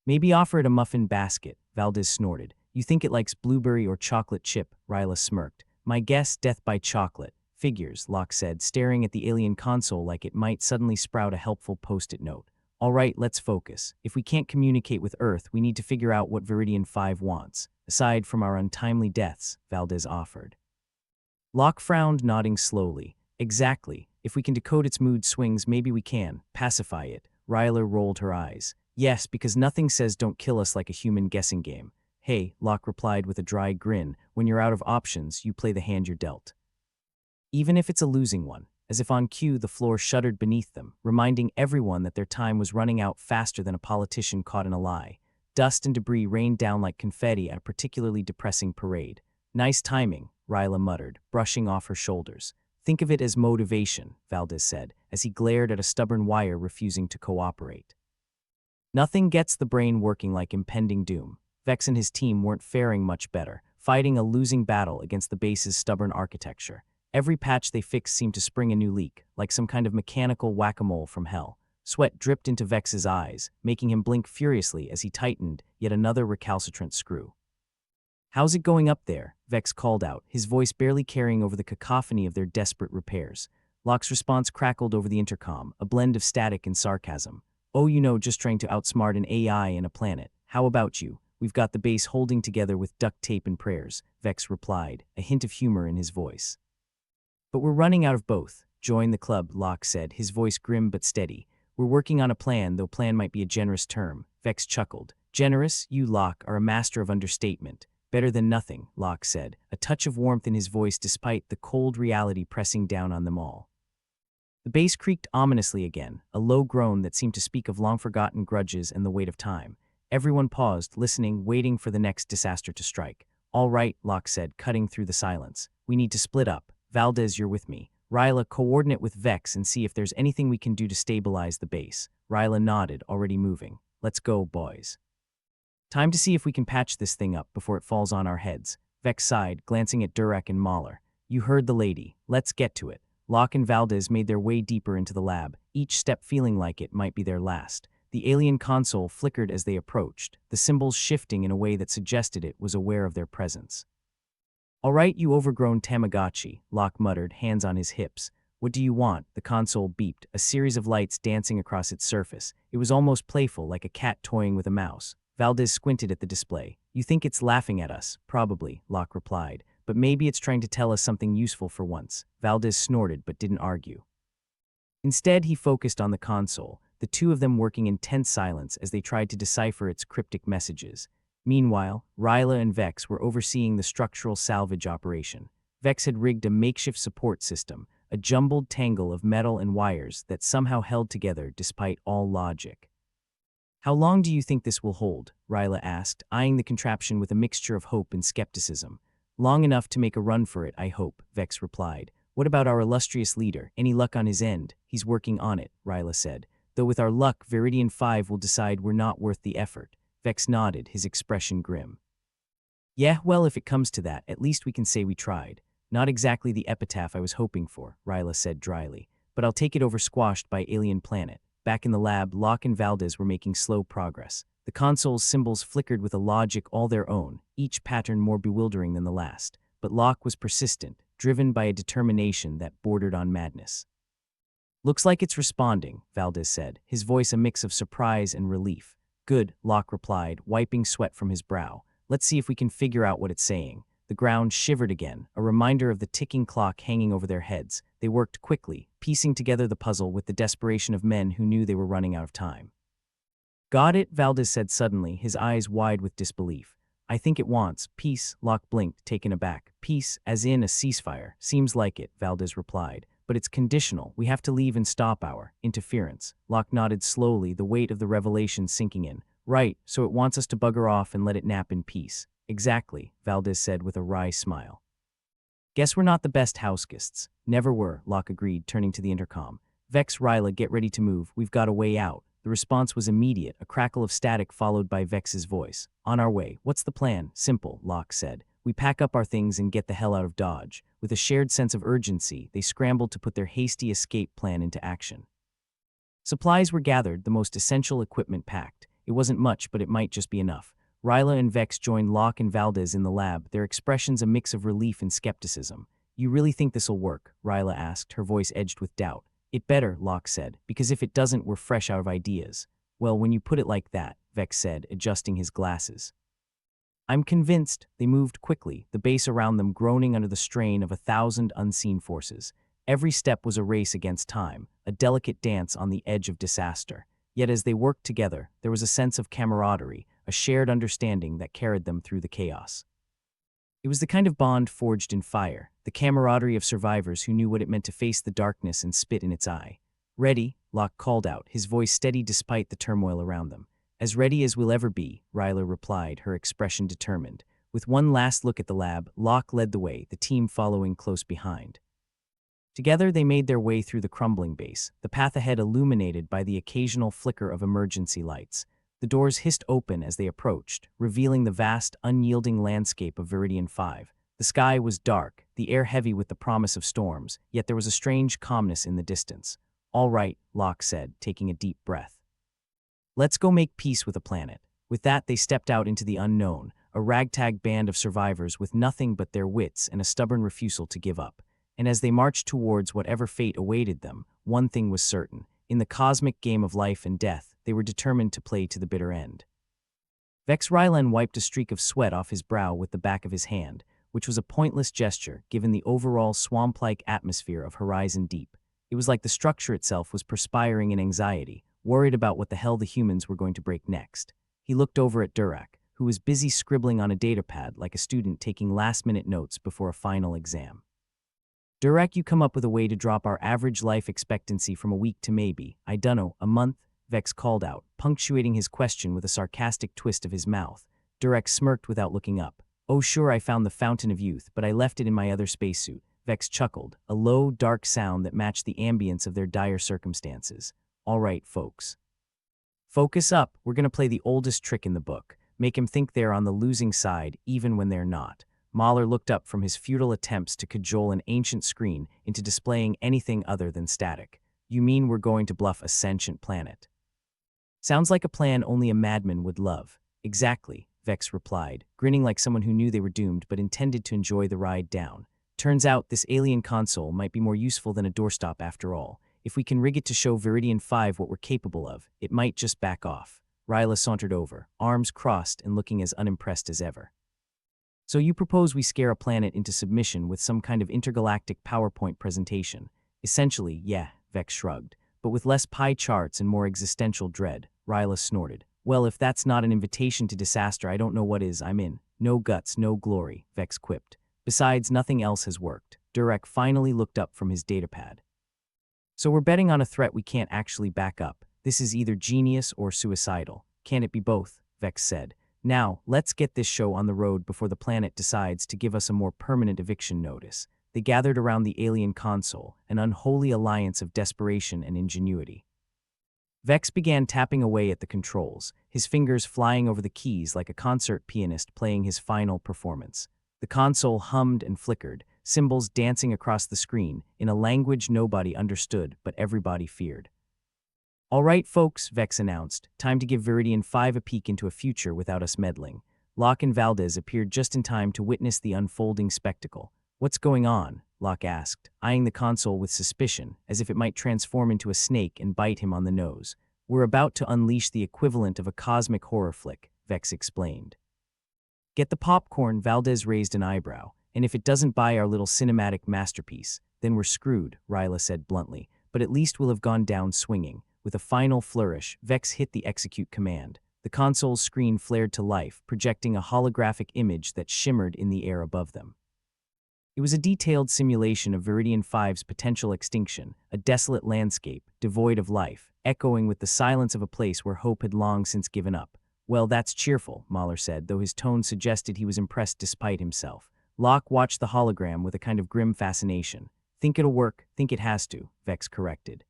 Maybe offer it a muffin basket, Valdez snorted. You think it likes blueberry or chocolate chip, Ryla smirked. My guess, death by chocolate. Figures, Locke said, staring at the alien console like it might suddenly sprout a helpful post-it note. All right, let's focus. If we can't communicate with Earth, we need to figure out what Viridian 5 wants, aside from our untimely deaths, Valdez offered. Locke frowned, nodding slowly. Exactly. If we can decode its mood swings, maybe we can. Pacify it. Ryla rolled her eyes. Yes, because nothing says don't kill us like a human guessing game. Hey, Locke replied with a dry grin, when you're out of options, you play the hand you're dealt. Even if it's a losing one. As if on cue, the floor shuddered beneath them, reminding everyone that their time was running out faster than a politician caught in a lie. Dust and debris rained down like confetti at a particularly depressing parade. Nice timing, Ryla muttered, brushing off her shoulders. Think of it as motivation, Valdez said, as he glared at a stubborn wire refusing to cooperate. Nothing gets the brain working like impending doom. Vex and his team weren't faring much better, fighting a losing battle against the base's stubborn architecture. Every patch they fixed seemed to spring a new leak, like some kind of mechanical whack-a-mole from hell. Sweat dripped into Vex's eyes, making him blink furiously as he tightened yet another recalcitrant screw. How's it going up there? Vex called out, his voice barely carrying over the cacophony of their desperate repairs. Locke's response crackled over the intercom, a blend of static and sarcasm. Oh, just trying to outsmart an AI and a planet. How about you? We've got the base holding together with duct tape and prayers, Vex replied, a hint of humor in his voice. But we're running out of both. Join the club, Locke said, his voice grim but steady. We're working on a plan, though plan might be a generous term. Vex chuckled. Generous? You, Locke, are a master of understatement. Better than nothing, Locke said, a touch of warmth in his voice despite the cold reality pressing down on them all. The bass creaked ominously again, a low groan that seemed to speak of long-forgotten grudges and the weight of time. Everyone paused, listening, waiting for the next disaster to strike. All right, Locke said, cutting through the silence. We need to split up. Valdez, you're with me. Ryla, coordinate with Vex and see if there's anything we can do to stabilize the base. Ryla nodded, already moving. Let's go, boys. Time to see if we can patch this thing up before it falls on our heads. Vex sighed, glancing at Durek and Mahler. You heard the lady. Let's get to it. Locke and Valdez made their way deeper into the lab, each step feeling like it might be their last. The alien console flickered as they approached, the symbols shifting in a way that suggested it was aware of their presence. All right, you overgrown Tamagotchi, Locke muttered, hands on his hips. What do you want? The console beeped, a series of lights dancing across its surface. It was almost playful, like a cat toying with a mouse. Valdez squinted at the display. You think it's laughing at us? Probably, Locke replied. But maybe it's trying to tell us something useful for once. Valdez snorted but didn't argue. Instead, he focused on the console, the two of them working in tense silence as they tried to decipher its cryptic messages. Meanwhile, Ryla and Vex were overseeing the structural salvage operation. Vex had rigged a makeshift support system, a jumbled tangle of metal and wires that somehow held together despite all logic. How long do you think this will hold? Ryla asked, eyeing the contraption with a mixture of hope and skepticism. Long enough to make a run for it, I hope, Vex replied. What about our illustrious leader? Any luck on his end? He's working on it, Ryla said. Though with our luck, Viridian 5 will decide we're not worth the effort. Vex nodded, his expression grim. Yeah, well, if it comes to that, at least we can say we tried. Not exactly the epitaph I was hoping for, Ryla said dryly, but I'll take it over squashed by alien planet. Back in the lab, Locke and Valdez were making slow progress. The console's symbols flickered with a logic all their own, each pattern more bewildering than the last. But Locke was persistent, driven by a determination that bordered on madness. Looks like it's responding, Valdez said, his voice a mix of surprise and relief. Good, Locke replied, wiping sweat from his brow. Let's see if we can figure out what it's saying. The ground shivered again, a reminder of the ticking clock hanging over their heads. They worked quickly, piecing together the puzzle with the desperation of men who knew they were running out of time. Got it, Valdez said suddenly, his eyes wide with disbelief. I think it wants peace, Locke blinked, taken aback. Peace, as in a ceasefire. Seems like it, Valdez replied. But it's conditional. We have to leave and stop our interference. Locke nodded slowly, the weight of the revelation sinking in. Right, so it wants us to bugger off and let it nap in peace. Exactly, Valdez said with a wry smile. Guess we're not the best house guests. Never were, Locke agreed, turning to the intercom. Vex, Ryla, get ready to move. We've got a way out. The response was immediate, a crackle of static followed by Vex's voice. On our way. What's the plan? Simple, Locke said. We pack up our things and get the hell out of Dodge. With a shared sense of urgency, they scrambled to put their hasty escape plan into action. Supplies were gathered, the most essential equipment packed. It wasn't much, but it might just be enough. Ryla and Vex joined Locke and Valdez in the lab, their expressions a mix of relief and skepticism. You really think this'll work? Ryla asked, her voice edged with doubt. It better, Locke said, because if it doesn't, we're fresh out of ideas. Well, when you put it like that, Vex said, adjusting his glasses. I'm convinced. They moved quickly, the base around them groaning under the strain of 1,000 unseen forces. Every step was a race against time, a delicate dance on the edge of disaster. Yet as they worked together, there was a sense of camaraderie, a shared understanding that carried them through the chaos. It was the kind of bond forged in fire, the camaraderie of survivors who knew what it meant to face the darkness and spit in its eye. Ready, Locke called out, his voice steady despite the turmoil around them. As ready as we'll ever be, Ryla replied, her expression determined. With one last look at the lab, Locke led the way, the team following close behind. Together they made their way through the crumbling base, the path ahead illuminated by the occasional flicker of emergency lights. The doors hissed open as they approached, revealing the vast, unyielding landscape of Viridian 5. The sky was dark, the air heavy with the promise of storms, yet there was a strange calmness in the distance. All right, Locke said, taking a deep breath. Let's go make peace with the planet. With that, they stepped out into the unknown, a ragtag band of survivors with nothing but their wits and a stubborn refusal to give up. And as they marched towards whatever fate awaited them, one thing was certain. In the cosmic game of life and death, they were determined to play to the bitter end. Vex Rylan wiped a streak of sweat off his brow with the back of his hand, which was a pointless gesture given the overall swamp-like atmosphere of Horizon Deep. It was like the structure itself was perspiring in anxiety, worried about what the hell the humans were going to break next. He looked over at Durak, who was busy scribbling on a datapad like a student taking last-minute notes before a final exam. Durak, you come up with a way to drop our average life expectancy from a week to maybe, I dunno, a month? Vex called out, punctuating his question with a sarcastic twist of his mouth. Durak smirked without looking up. Oh sure, I found the fountain of youth, but I left it in my other spacesuit. Vex chuckled, a low, dark sound that matched the ambience of their dire circumstances. All right, folks. Focus up, we're gonna play the oldest trick in the book. Make him think they're on the losing side, even when they're not. Mahler looked up from his futile attempts to cajole an ancient screen into displaying anything other than static. You mean we're going to bluff a sentient planet? Sounds like a plan only a madman would love. Exactly, Vex replied, grinning like someone who knew they were doomed but intended to enjoy the ride down. Turns out this alien console might be more useful than a doorstop after all. If we can rig it to show Viridian 5 what we're capable of, it might just back off. Ryla sauntered over, arms crossed and looking as unimpressed as ever. So you propose we scare a planet into submission with some kind of intergalactic PowerPoint presentation? Essentially, yeah, Vex shrugged, but with less pie charts and more existential dread. Ryla snorted. Well, if that's not an invitation to disaster, I don't know what is. I'm in. No guts, no glory, Vex quipped. Besides, nothing else has worked. Durak finally looked up from his datapad. So we're betting on a threat we can't actually back up. This is either genius or suicidal. Can it be both? Vex said. Now, let's get this show on the road before the planet decides to give us a more permanent eviction notice. They gathered around the alien console, an unholy alliance of desperation and ingenuity. Vex began tapping away at the controls, his fingers flying over the keys like a concert pianist playing his final performance. The console hummed and flickered, symbols dancing across the screen in a language nobody understood but everybody feared. All right, folks, Vex announced, time to give Viridian 5 a peek into a future without us meddling. Locke and Valdez appeared just in time to witness the unfolding spectacle. What's going on? Locke asked, eyeing the console with suspicion, as if it might transform into a snake and bite him on the nose. We're about to unleash the equivalent of a cosmic horror flick, Vex explained. Get the popcorn, Valdez raised an eyebrow, and if it doesn't buy our little cinematic masterpiece, then we're screwed, Ryla said bluntly, but at least we'll have gone down swinging. With a final flourish, Vex hit the execute command. The console's screen flared to life, projecting a holographic image that shimmered in the air above them. It was a detailed simulation of Viridian 5's potential extinction, a desolate landscape, devoid of life, echoing with the silence of a place where hope had long since given up. Well, that's cheerful, Mahler said, though his tone suggested he was impressed despite himself. Locke watched the hologram with a kind of grim fascination. Think it'll work, think it has to, Vex corrected.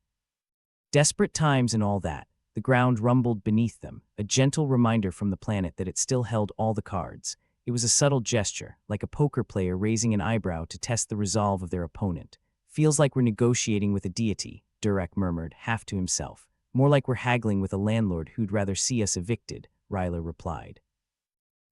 Desperate times and all that. The ground rumbled beneath them, a gentle reminder from the planet that it still held all the cards. It was a subtle gesture, like a poker player raising an eyebrow to test the resolve of their opponent. Feels like we're negotiating with a deity, Durak murmured, half to himself. More like we're haggling with a landlord who'd rather see us evicted, Ryla replied.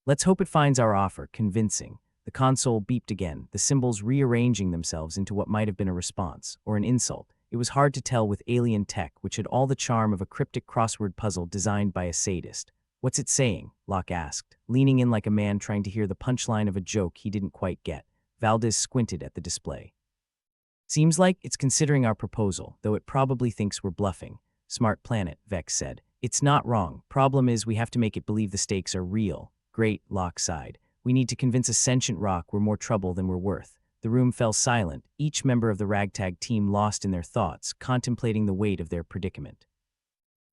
Let's hope it finds our offer convincing. The console beeped again, the symbols rearranging themselves into what might have been a response, or an insult. It was hard to tell with alien tech, which had all the charm of a cryptic crossword puzzle designed by a sadist. What's it saying? Locke asked, leaning in like a man trying to hear the punchline of a joke he didn't quite get. Valdez squinted at the display. Seems like it's considering our proposal, though it probably thinks we're bluffing. Smart planet, Vex said. It's not wrong. Problem is we have to make it believe the stakes are real. Great, Locke sighed. We need to convince a sentient rock we're more trouble than we're worth. The room fell silent, each member of the ragtag team lost in their thoughts, contemplating the weight of their predicament.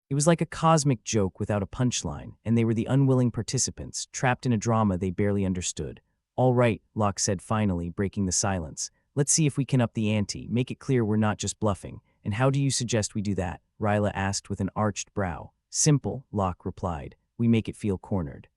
It was like a cosmic joke without a punchline, and they were the unwilling participants, trapped in a drama they barely understood. All right, Locke said finally, breaking the silence. Let's see if we can up the ante, make it clear we're not just bluffing. And how do you suggest we do that? Ryla asked with an arched brow. Simple, Locke replied. We make it feel cornered.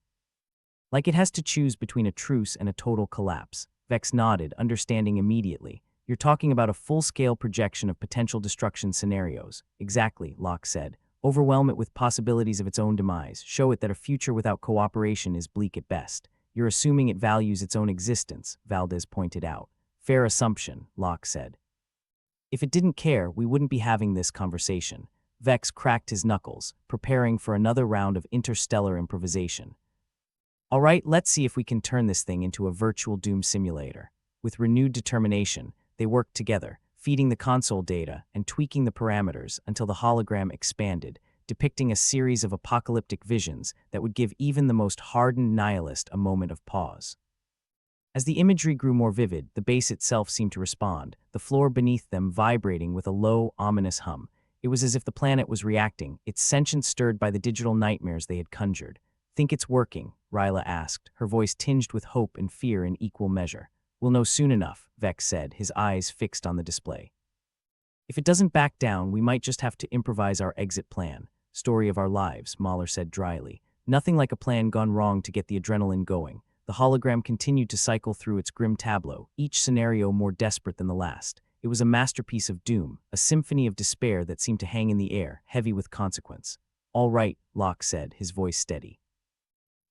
Like it has to choose between a truce and a total collapse. Vex nodded, understanding immediately. You're talking about a full-scale projection of potential destruction scenarios. Exactly, Locke said. Overwhelm it with possibilities of its own demise. Show it that a future without cooperation is bleak at best. You're assuming it values its own existence, Valdez pointed out. Fair assumption, Locke said. If it didn't care, we wouldn't be having this conversation. Vex cracked his knuckles, preparing for another round of interstellar improvisation. All right, let's see if we can turn this thing into a virtual doom simulator. With renewed determination, they worked together, feeding the console data and tweaking the parameters until the hologram expanded, depicting a series of apocalyptic visions that would give even the most hardened nihilist a moment of pause. As the imagery grew more vivid, the base itself seemed to respond, the floor beneath them vibrating with a low, ominous hum. It was as if the planet was reacting, its sentience stirred by the digital nightmares they had conjured. "Think it's working?" Ryla asked, her voice tinged with hope and fear in equal measure. "We'll know soon enough," Vex said, his eyes fixed on the display. "If it doesn't back down, we might just have to improvise our exit plan." "Story of our lives," Mahler said dryly. "Nothing like a plan gone wrong to get the adrenaline going." The hologram continued to cycle through its grim tableau, each scenario more desperate than the last. It was a masterpiece of doom, a symphony of despair that seemed to hang in the air, heavy with consequence. "All right," Locke said, his voice steady.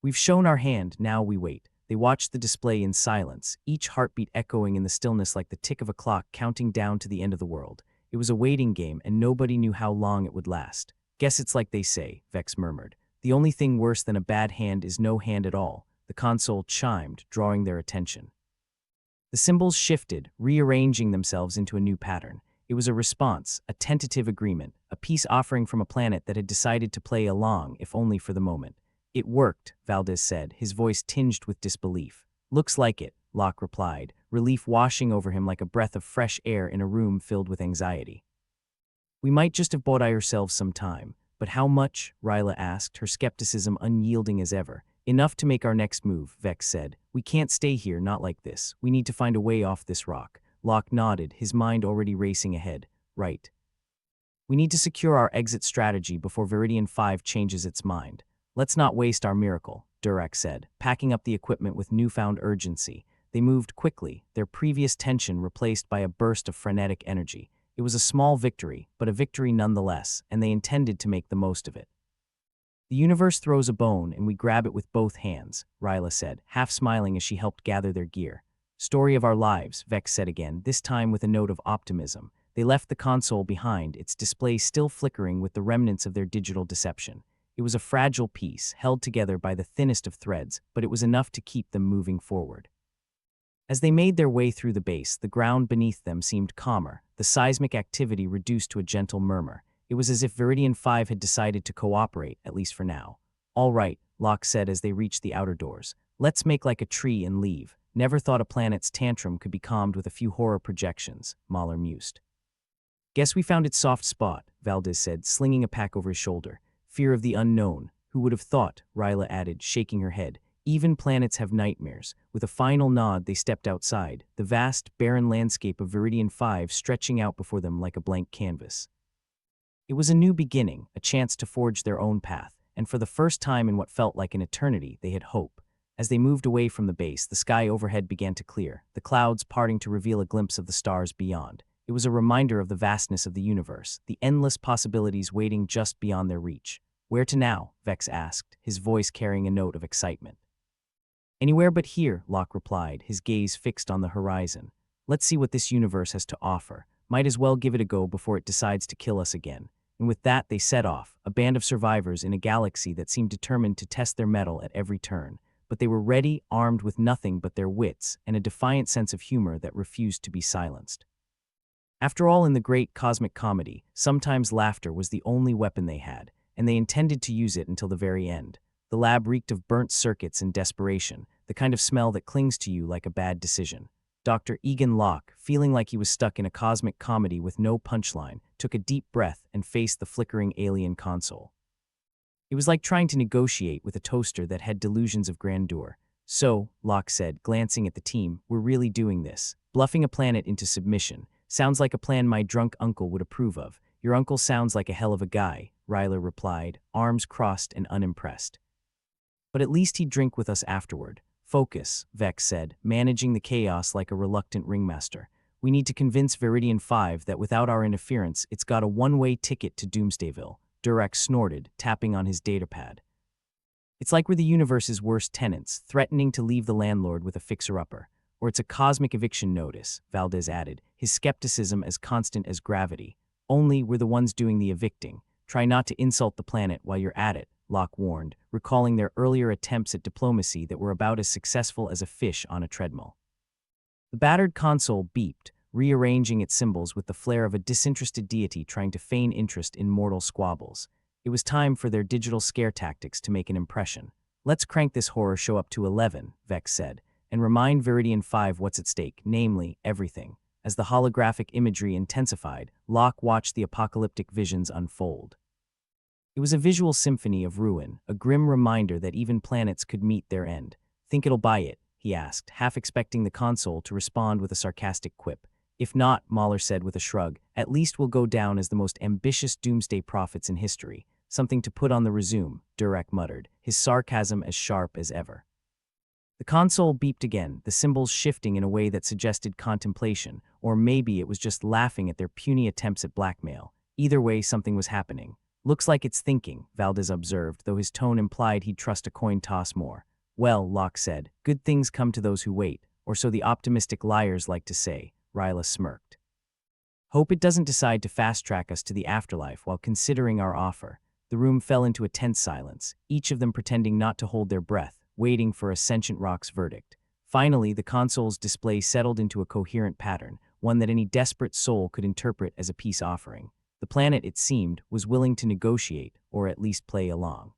"We've shown our hand, now we wait." They watched the display in silence, each heartbeat echoing in the stillness like the tick of a clock counting down to the end of the world. It was a waiting game, and nobody knew how long it would last. "Guess it's like they say," Vex murmured. "The only thing worse than a bad hand is no hand at all." The console chimed, drawing their attention. The symbols shifted, rearranging themselves into a new pattern. It was a response, a tentative agreement, a peace offering from a planet that had decided to play along, if only for the moment. "It worked," Valdez said, his voice tinged with disbelief. "Looks like it," Locke replied, relief washing over him like a breath of fresh air in a room filled with anxiety. "We might just have bought ourselves some time." "But how much?" Ryla asked, her skepticism unyielding as ever. "Enough to make our next move," Vex said. "We can't stay here, not like this. We need to find a way off this rock." Locke nodded, his mind already racing ahead. "Right. We need to secure our exit strategy before Viridian 5 changes its mind." "Let's not waste our miracle," Durack said, packing up the equipment with newfound urgency. They moved quickly, their previous tension replaced by a burst of frenetic energy. It was a small victory, but a victory nonetheless, and they intended to make the most of it. "The universe throws a bone, and we grab it with both hands," Ryla said, half smiling as she helped gather their gear. "Story of our lives," Vex said again, this time with a note of optimism. They left the console behind, its display still flickering with the remnants of their digital deception. It was a fragile piece, held together by the thinnest of threads, but it was enough to keep them moving forward. As they made their way through the base, the ground beneath them seemed calmer, the seismic activity reduced to a gentle murmur. It was as if Viridian 5 had decided to cooperate, at least for now. "All right," Locke said as they reached the outer doors. "Let's make like a tree and leave." "Never thought a planet's tantrum could be calmed with a few horror projections," Mahler mused. "Guess we found its soft spot," Valdez said, slinging a pack over his shoulder. "Fear of the unknown. Who would have thought?" Ryla added, shaking her head. "Even planets have nightmares." With a final nod, they stepped outside, the vast, barren landscape of Viridian 5 stretching out before them like a blank canvas. It was a new beginning, a chance to forge their own path, and for the first time in what felt like an eternity, they had hope. As they moved away from the base, the sky overhead began to clear, the clouds parting to reveal a glimpse of the stars beyond. It was a reminder of the vastness of the universe, the endless possibilities waiting just beyond their reach. "Where to now?" Vex asked, his voice carrying a note of excitement. "Anywhere but here," Locke replied, his gaze fixed on the horizon. "Let's see what this universe has to offer. Might as well give it a go before it decides to kill us again." And with that, they set off, a band of survivors in a galaxy that seemed determined to test their mettle at every turn. But they were ready, armed with nothing but their wits and a defiant sense of humor that refused to be silenced. After all, in the great cosmic comedy, sometimes laughter was the only weapon they had, and they intended to use it until the very end. The lab reeked of burnt circuits and desperation, the kind of smell that clings to you like a bad decision. Dr. Egan Locke, feeling like he was stuck in a cosmic comedy with no punchline, took a deep breath and faced the flickering alien console. It was like trying to negotiate with a toaster that had delusions of grandeur. "So," Locke said, glancing at the team, "we're really doing this. Bluffing a planet into submission. Sounds like a plan my drunk uncle would approve of." "Your uncle sounds like a hell of a guy," Ryla replied, arms crossed and unimpressed. "But at least he'd drink with us afterward." "Focus," Vex said, managing the chaos like a reluctant ringmaster. "We need to convince Viridian 5 that without our interference, it's got a one-way ticket to Doomsdayville." Durack snorted, tapping on his datapad. "It's like we're the universe's worst tenants, threatening to leave the landlord with a fixer-upper. Or it's a cosmic eviction notice," Valdez added, his skepticism as constant as gravity. "Only we're the ones doing the evicting. Try not to insult the planet while you're at it," Locke warned, recalling their earlier attempts at diplomacy that were about as successful as a fish on a treadmill. The battered console beeped, rearranging its symbols with the flair of a disinterested deity trying to feign interest in mortal squabbles. It was time for their digital scare tactics to make an impression. "Let's crank this horror show up to 11, Vex said, "and remind Viridian 5 what's at stake, namely, everything." As the holographic imagery intensified, Locke watched the apocalyptic visions unfold. It was a visual symphony of ruin, a grim reminder that even planets could meet their end. "Think it'll buy it?" he asked, half expecting the console to respond with a sarcastic quip. "If not," Mahler said with a shrug, "at least we'll go down as the most ambitious doomsday prophets in history. Something to put on the resume," Durek muttered, his sarcasm as sharp as ever. The console beeped again, the symbols shifting in a way that suggested contemplation, or maybe it was just laughing at their puny attempts at blackmail. Either way, something was happening. "Looks like it's thinking," Valdez observed, though his tone implied he'd trust a coin toss more. "Well," Locke said, "good things come to those who wait, or so the optimistic liars like to say," Ryla smirked. "Hope it doesn't decide to fast-track us to the afterlife while considering our offer." The room fell into a tense silence, each of them pretending not to hold their breath, waiting for a Sentient Rock's verdict. Finally, the console's display settled into a coherent pattern, one that any desperate soul could interpret as a peace offering. The planet, it seemed, was willing to negotiate, or at least play along.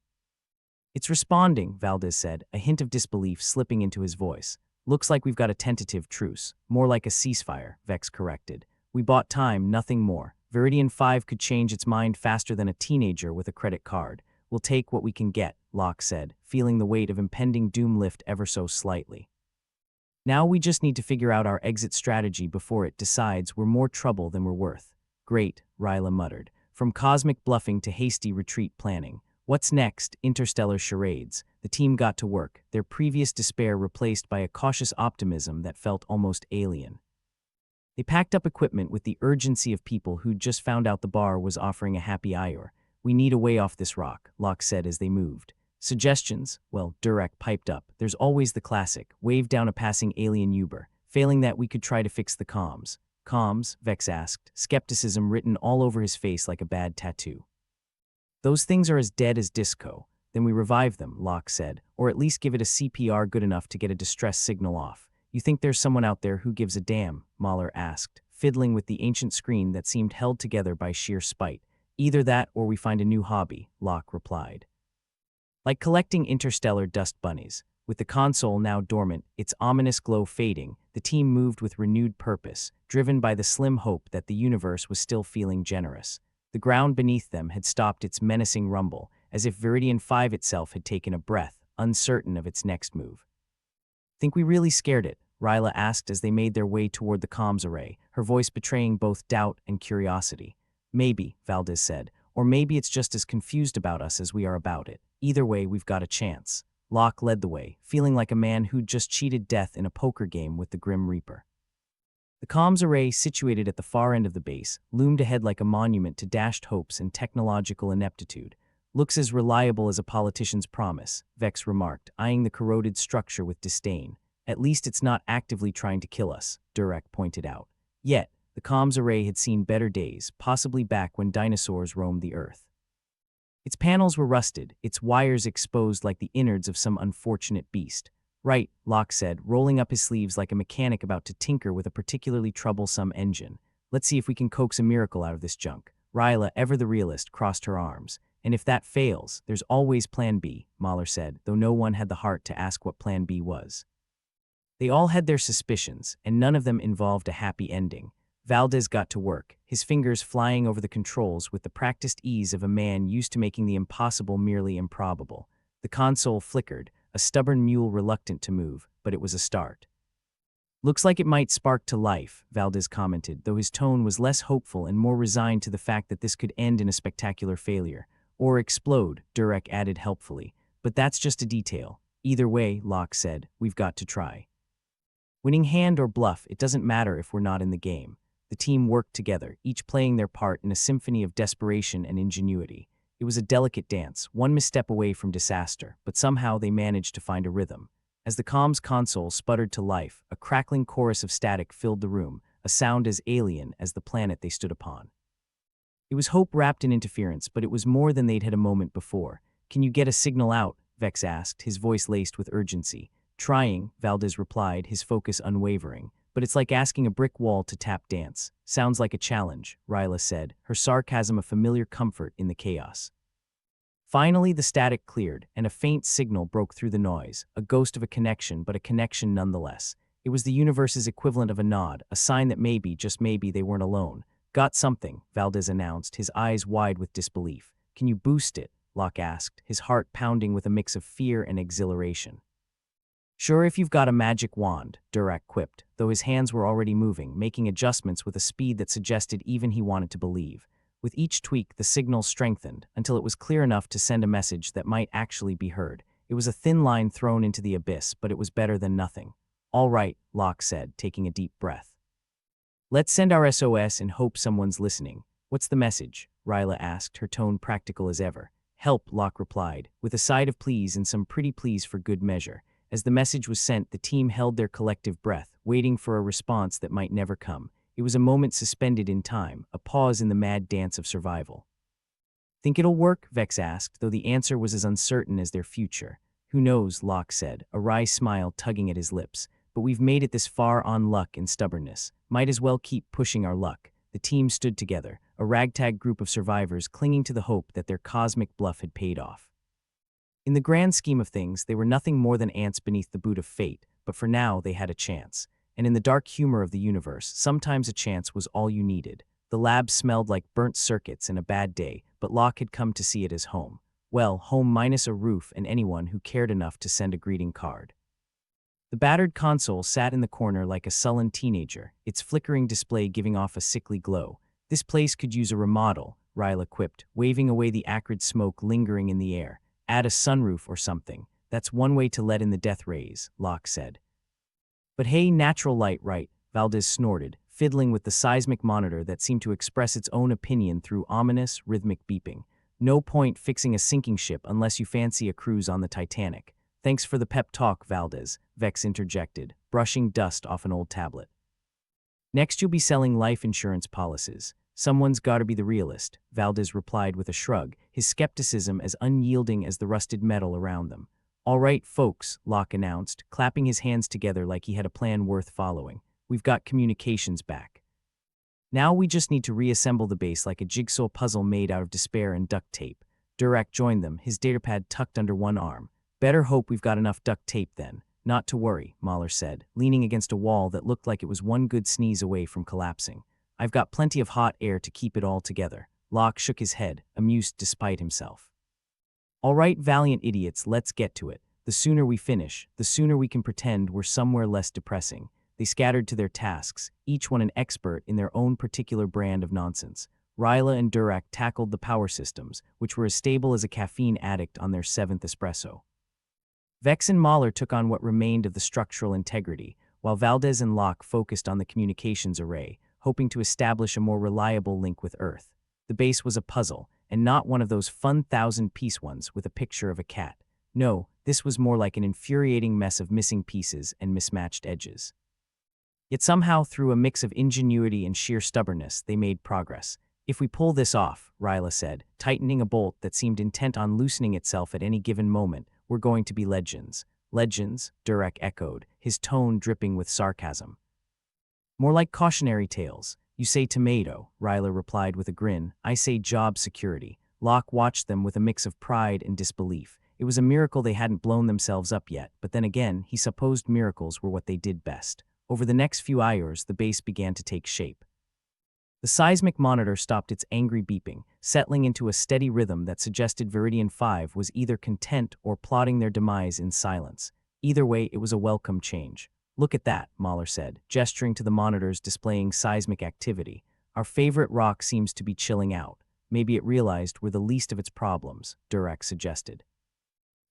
"It's responding," Valdez said, a hint of disbelief slipping into his voice. "Looks like we've got a tentative truce. More like a ceasefire," Vex corrected. "We bought time, nothing more. Viridian 5 could change its mind faster than a teenager with a credit card. We'll take what we can get," Locke said, feeling the weight of impending doom lift ever so slightly. "Now we just need to figure out our exit strategy before it decides we're more trouble than we're worth." "Great," Ryla muttered. "From cosmic bluffing to hasty retreat planning. What's next?" Interstellar charades. The team got to work, their previous despair replaced by a cautious optimism that felt almost alien. They packed up equipment with the urgency of people who'd just found out the bar was offering a happy hour. "We need a way off this rock," Locke said as they moved. "Suggestions?" Well, Durek piped up. "There's always the classic, wave down a passing alien Uber. Failing that, we could try to fix the comms." "Comms?" Vex asked, skepticism written all over his face like a bad tattoo. "Those things are as dead as disco." "Then we revive them," Locke said, "or at least give it a CPR good enough to get a distress signal off." "You think there's someone out there who gives a damn?" Mahler asked, fiddling with the ancient screen that seemed held together by sheer spite. "Either that or we find a new hobby," Locke replied. "Like collecting interstellar dust bunnies." With the console now dormant, its ominous glow fading, the team moved with renewed purpose, driven by the slim hope that the universe was still feeling generous. The ground beneath them had stopped its menacing rumble, as if Viridian 5 itself had taken a breath, uncertain of its next move. "Think we really scared it?" Ryla asked as they made their way toward the comms array, her voice betraying both doubt and curiosity. "Maybe," Valdez said, "or maybe it's just as confused about us as we are about it. Either way, we've got a chance." Locke led the way, feeling like a man who'd just cheated death in a poker game with the Grim Reaper. The comms array, situated at the far end of the base, loomed ahead like a monument to dashed hopes and technological ineptitude. "Looks as reliable as a politician's promise," Vex remarked, eyeing the corroded structure with disdain. "At least it's not actively trying to kill us," Durek pointed out. Yet, the comms array had seen better days, possibly back when dinosaurs roamed the Earth. Its panels were rusted, its wires exposed like the innards of some unfortunate beast. "Right," Locke said, rolling up his sleeves like a mechanic about to tinker with a particularly troublesome engine. "Let's see if we can coax a miracle out of this junk." Ryla, ever the realist, crossed her arms. "And if that fails, there's always Plan B," Mahler said, though no one had the heart to ask what Plan B was. They all had their suspicions, and none of them involved a happy ending. Valdez got to work, his fingers flying over the controls with the practiced ease of a man used to making the impossible merely improbable. The console flickered, a stubborn mule reluctant to move, but it was a start. "Looks like it might spark to life," Valdez commented, though his tone was less hopeful and more resigned to the fact that this could end in a spectacular failure. "Or explode," Durek added helpfully. "But that's just a detail. Either way," Locke said, "we've got to try. Winning hand or bluff, it doesn't matter if we're not in the game." The team worked together, each playing their part in a symphony of desperation and ingenuity. It was a delicate dance, one misstep away from disaster, but somehow they managed to find a rhythm. As the comms console sputtered to life, a crackling chorus of static filled the room, a sound as alien as the planet they stood upon. It was hope wrapped in interference, but it was more than they'd had a moment before. "Can you get a signal out?" Vex asked, his voice laced with urgency. "Trying," Valdez replied, his focus unwavering. but it's like asking a brick wall to tap dance. Sounds like a challenge, Ryla said, her sarcasm a familiar comfort in the chaos. Finally, the static cleared, and a faint signal broke through the noise, a ghost of a connection, but a connection nonetheless. It was the universe's equivalent of a nod, a sign that maybe, just maybe, they weren't alone. Got something, Valdez announced, his eyes wide with disbelief. Can you boost it? Locke asked, his heart pounding with a mix of fear and exhilaration. Sure, if you've got a magic wand, Durack quipped, though his hands were already moving, making adjustments with a speed that suggested even he wanted to believe. With each tweak, the signal strengthened, until it was clear enough to send a message that might actually be heard. It was a thin line thrown into the abyss, but it was better than nothing. All right, Locke said, taking a deep breath. Let's send our SOS and hope someone's listening. What's the message? Ryla asked, her tone practical as ever. Help, Locke replied, with a side of please and some pretty pleas for good measure. As the message was sent, the team held their collective breath, waiting for a response that might never come. It was a moment suspended in time, a pause in the mad dance of survival. Think it'll work? Vex asked, though the answer was as uncertain as their future. Who knows, Locke said, a wry smile tugging at his lips. But we've made it this far on luck and stubbornness. Might as well keep pushing our luck. The team stood together, a ragtag group of survivors clinging to the hope that their cosmic bluff had paid off. In the grand scheme of things, they were nothing more than ants beneath the boot of fate, but for now they had a chance. And in the dark humor of the universe, sometimes a chance was all you needed. The lab smelled like burnt circuits and a bad day, but Locke had come to see it as home. Well, home minus a roof and anyone who cared enough to send a greeting card. The battered console sat in the corner like a sullen teenager, its flickering display giving off a sickly glow. This place could use a remodel, Ryla quipped, waving away the acrid smoke lingering in the air. Add a sunroof or something. That's one way to let in the death rays, Locke said. But hey, natural light, right? Valdez snorted, fiddling with the seismic monitor that seemed to express its own opinion through ominous, rhythmic beeping. No point fixing a sinking ship unless you fancy a cruise on the Titanic. Thanks for the pep talk, Valdez, Vex interjected, brushing dust off an old tablet. Next you'll be selling life insurance policies. Someone's gotta be the realist, Valdez replied with a shrug, his skepticism as unyielding as the rusted metal around them. All right, folks, Locke announced, clapping his hands together like he had a plan worth following. We've got communications back. Now we just need to reassemble the base like a jigsaw puzzle made out of despair and duct tape. Durack joined them, his datapad tucked under one arm. Better hope we've got enough duct tape then. Not to worry, Mahler said, leaning against a wall that looked like it was one good sneeze away from collapsing. I've got plenty of hot air to keep it all together. Locke shook his head, amused despite himself. All right, valiant idiots, let's get to it. The sooner we finish, the sooner we can pretend we're somewhere less depressing. They scattered to their tasks, each one an expert in their own particular brand of nonsense. Ryla and Durack tackled the power systems, which were as stable as a caffeine addict on their 7th espresso. Vex and Mahler took on what remained of the structural integrity, while Valdez and Locke focused on the communications array, hoping to establish a more reliable link with Earth. The base was a puzzle, and not one of those fun 1,000-piece ones with a picture of a cat. No, this was more like an infuriating mess of missing pieces and mismatched edges. Yet somehow, through a mix of ingenuity and sheer stubbornness, they made progress. If we pull this off, Ryla said, tightening a bolt that seemed intent on loosening itself at any given moment, we're going to be legends. Legends, Durack echoed, his tone dripping with sarcasm. More like cautionary tales. You say tomato, Ryla replied with a grin. I say job security. Locke watched them with a mix of pride and disbelief. It was a miracle they hadn't blown themselves up yet, but then again, he supposed miracles were what they did best. Over the next few hours, the base began to take shape. The seismic monitor stopped its angry beeping, settling into a steady rhythm that suggested Viridian 5 was either content or plotting their demise in silence. Either way, it was a welcome change. Look at that, Mahler said, gesturing to the monitors displaying seismic activity. Our favorite rock seems to be chilling out. Maybe it realized we're the least of its problems, Durack suggested.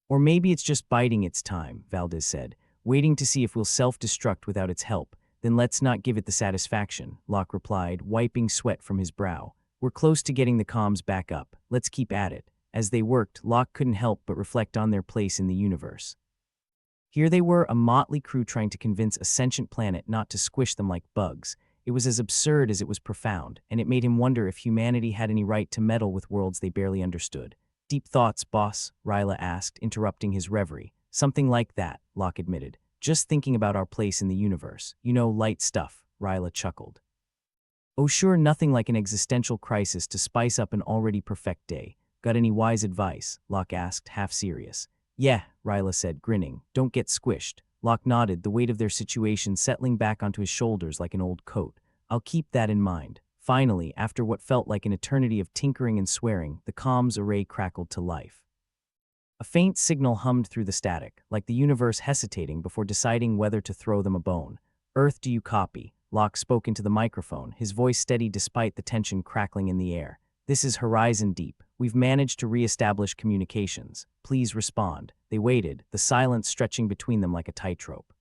Or maybe it's just biding its time, Valdez said, waiting to see if we'll self-destruct without its help. Then let's not give it the satisfaction, Locke replied, wiping sweat from his brow. We're close to getting the comms back up. Let's keep at it. As they worked, Locke couldn't help but reflect on their place in the universe. Here they were, a motley crew trying to convince a sentient planet not to squish them like bugs. It was as absurd as it was profound, and it made him wonder if humanity had any right to meddle with worlds they barely understood. Deep thoughts, boss, Ryla asked, interrupting his reverie. Something like that, Locke admitted. Just thinking about our place in the universe. You know, light stuff, Ryla chuckled. Oh sure, nothing like an existential crisis to spice up an already perfect day. Got any wise advice? Locke asked, half serious. Yeah, Ryla said, grinning. Don't get squished. Locke nodded, the weight of their situation settling back onto his shoulders like an old coat. I'll keep that in mind. Finally, after what felt like an eternity of tinkering and swearing, the comms array crackled to life. A faint signal hummed through the static, like the universe hesitating before deciding whether to throw them a bone. Earth, do you copy? Locke spoke into the microphone, his voice steady despite the tension crackling in the air. This is Horizon Deep. We've managed to re-establish communications. Please respond. They waited, the silence stretching between them like a tightrope.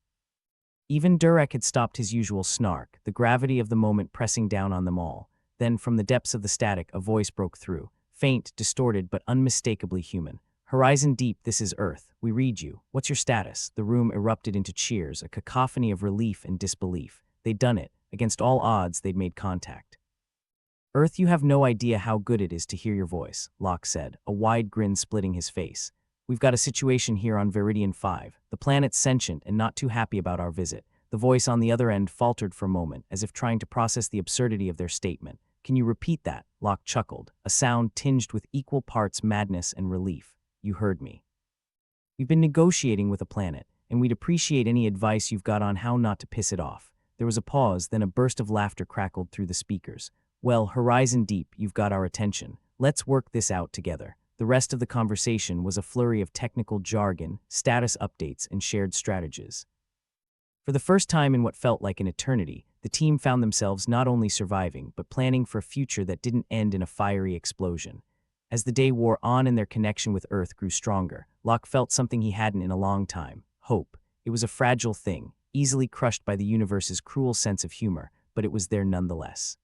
Even Durek had stopped his usual snark, the gravity of the moment pressing down on them all. Then, from the depths of the static, a voice broke through. Faint, distorted, but unmistakably human. Horizon Deep, this is Earth. We read you. What's your status? The room erupted into cheers, a cacophony of relief and disbelief. They'd done it. Against all odds, they'd made contact. Earth, you have no idea how good it is to hear your voice, Locke said, a wide grin splitting his face. We've got a situation here on Viridian 5. The planet's sentient and not too happy about our visit. The voice on the other end faltered for a moment, as if trying to process the absurdity of their statement. Can you repeat that? Locke chuckled, a sound tinged with equal parts madness and relief. You heard me. We've been negotiating with a planet, and we'd appreciate any advice you've got on how not to piss it off. There was a pause, then a burst of laughter crackled through the speakers. Well, Horizon Deep, you've got our attention. Let's work this out together. The rest of the conversation was a flurry of technical jargon, status updates, and shared strategies. For the first time in what felt like an eternity, the team found themselves not only surviving, but planning for a future that didn't end in a fiery explosion. As the day wore on and their connection with Earth grew stronger, Locke felt something he hadn't in a long time: hope. It was a fragile thing, easily crushed by the universe's cruel sense of humor, but it was there nonetheless.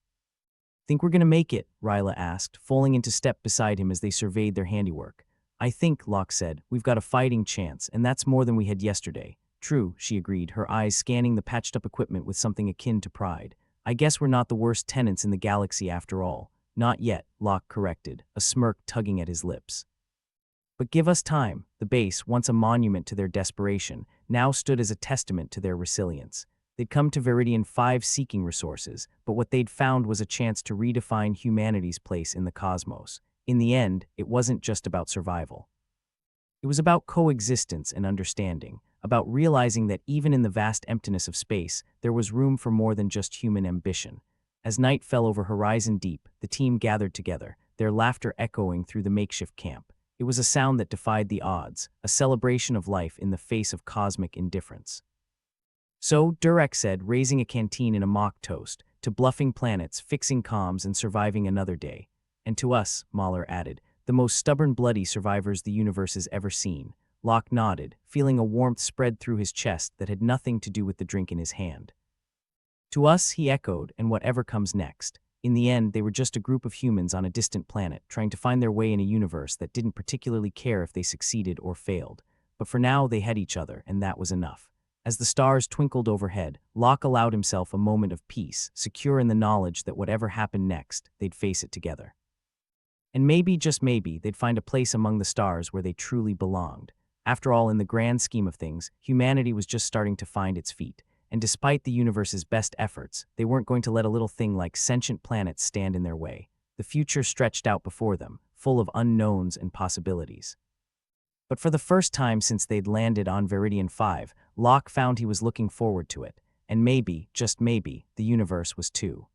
Think we're gonna make it? Ryla asked, falling into step beside him as they surveyed their handiwork. I think, Locke said, we've got a fighting chance, and that's more than we had yesterday. True, she agreed, her eyes scanning the patched-up equipment with something akin to pride. I guess we're not the worst tenants in the galaxy after all. Not yet, Locke corrected, a smirk tugging at his lips. But give us time. The base, once a monument to their desperation, now stood as a testament to their resilience. They'd come to Viridian 5 seeking resources, but what they'd found was a chance to redefine humanity's place in the cosmos. In the end, it wasn't just about survival. It was about coexistence and understanding, about realizing that even in the vast emptiness of space, there was room for more than just human ambition. As night fell over Horizon Deep, the team gathered together, their laughter echoing through the makeshift camp. It was a sound that defied the odds, a celebration of life in the face of cosmic indifference. So, Durek said, raising a canteen in a mock toast, to bluffing planets, fixing comms, and surviving another day. And to us, Mahler added, the most stubborn bloody survivors the universe has ever seen. Locke nodded, feeling a warmth spread through his chest that had nothing to do with the drink in his hand. To us, he echoed, and whatever comes next. In the end, they were just a group of humans on a distant planet, trying to find their way in a universe that didn't particularly care if they succeeded or failed. But for now, they had each other, and that was enough. As the stars twinkled overhead, Locke allowed himself a moment of peace, secure in the knowledge that whatever happened next, they'd face it together. And maybe, just maybe, they'd find a place among the stars where they truly belonged. After all, in the grand scheme of things, humanity was just starting to find its feet. And despite the universe's best efforts, they weren't going to let a little thing like sentient planets stand in their way. The future stretched out before them, full of unknowns and possibilities. But for the first time since they'd landed on Viridian 5, Locke found he was looking forward to it. And maybe, just maybe, the universe was too.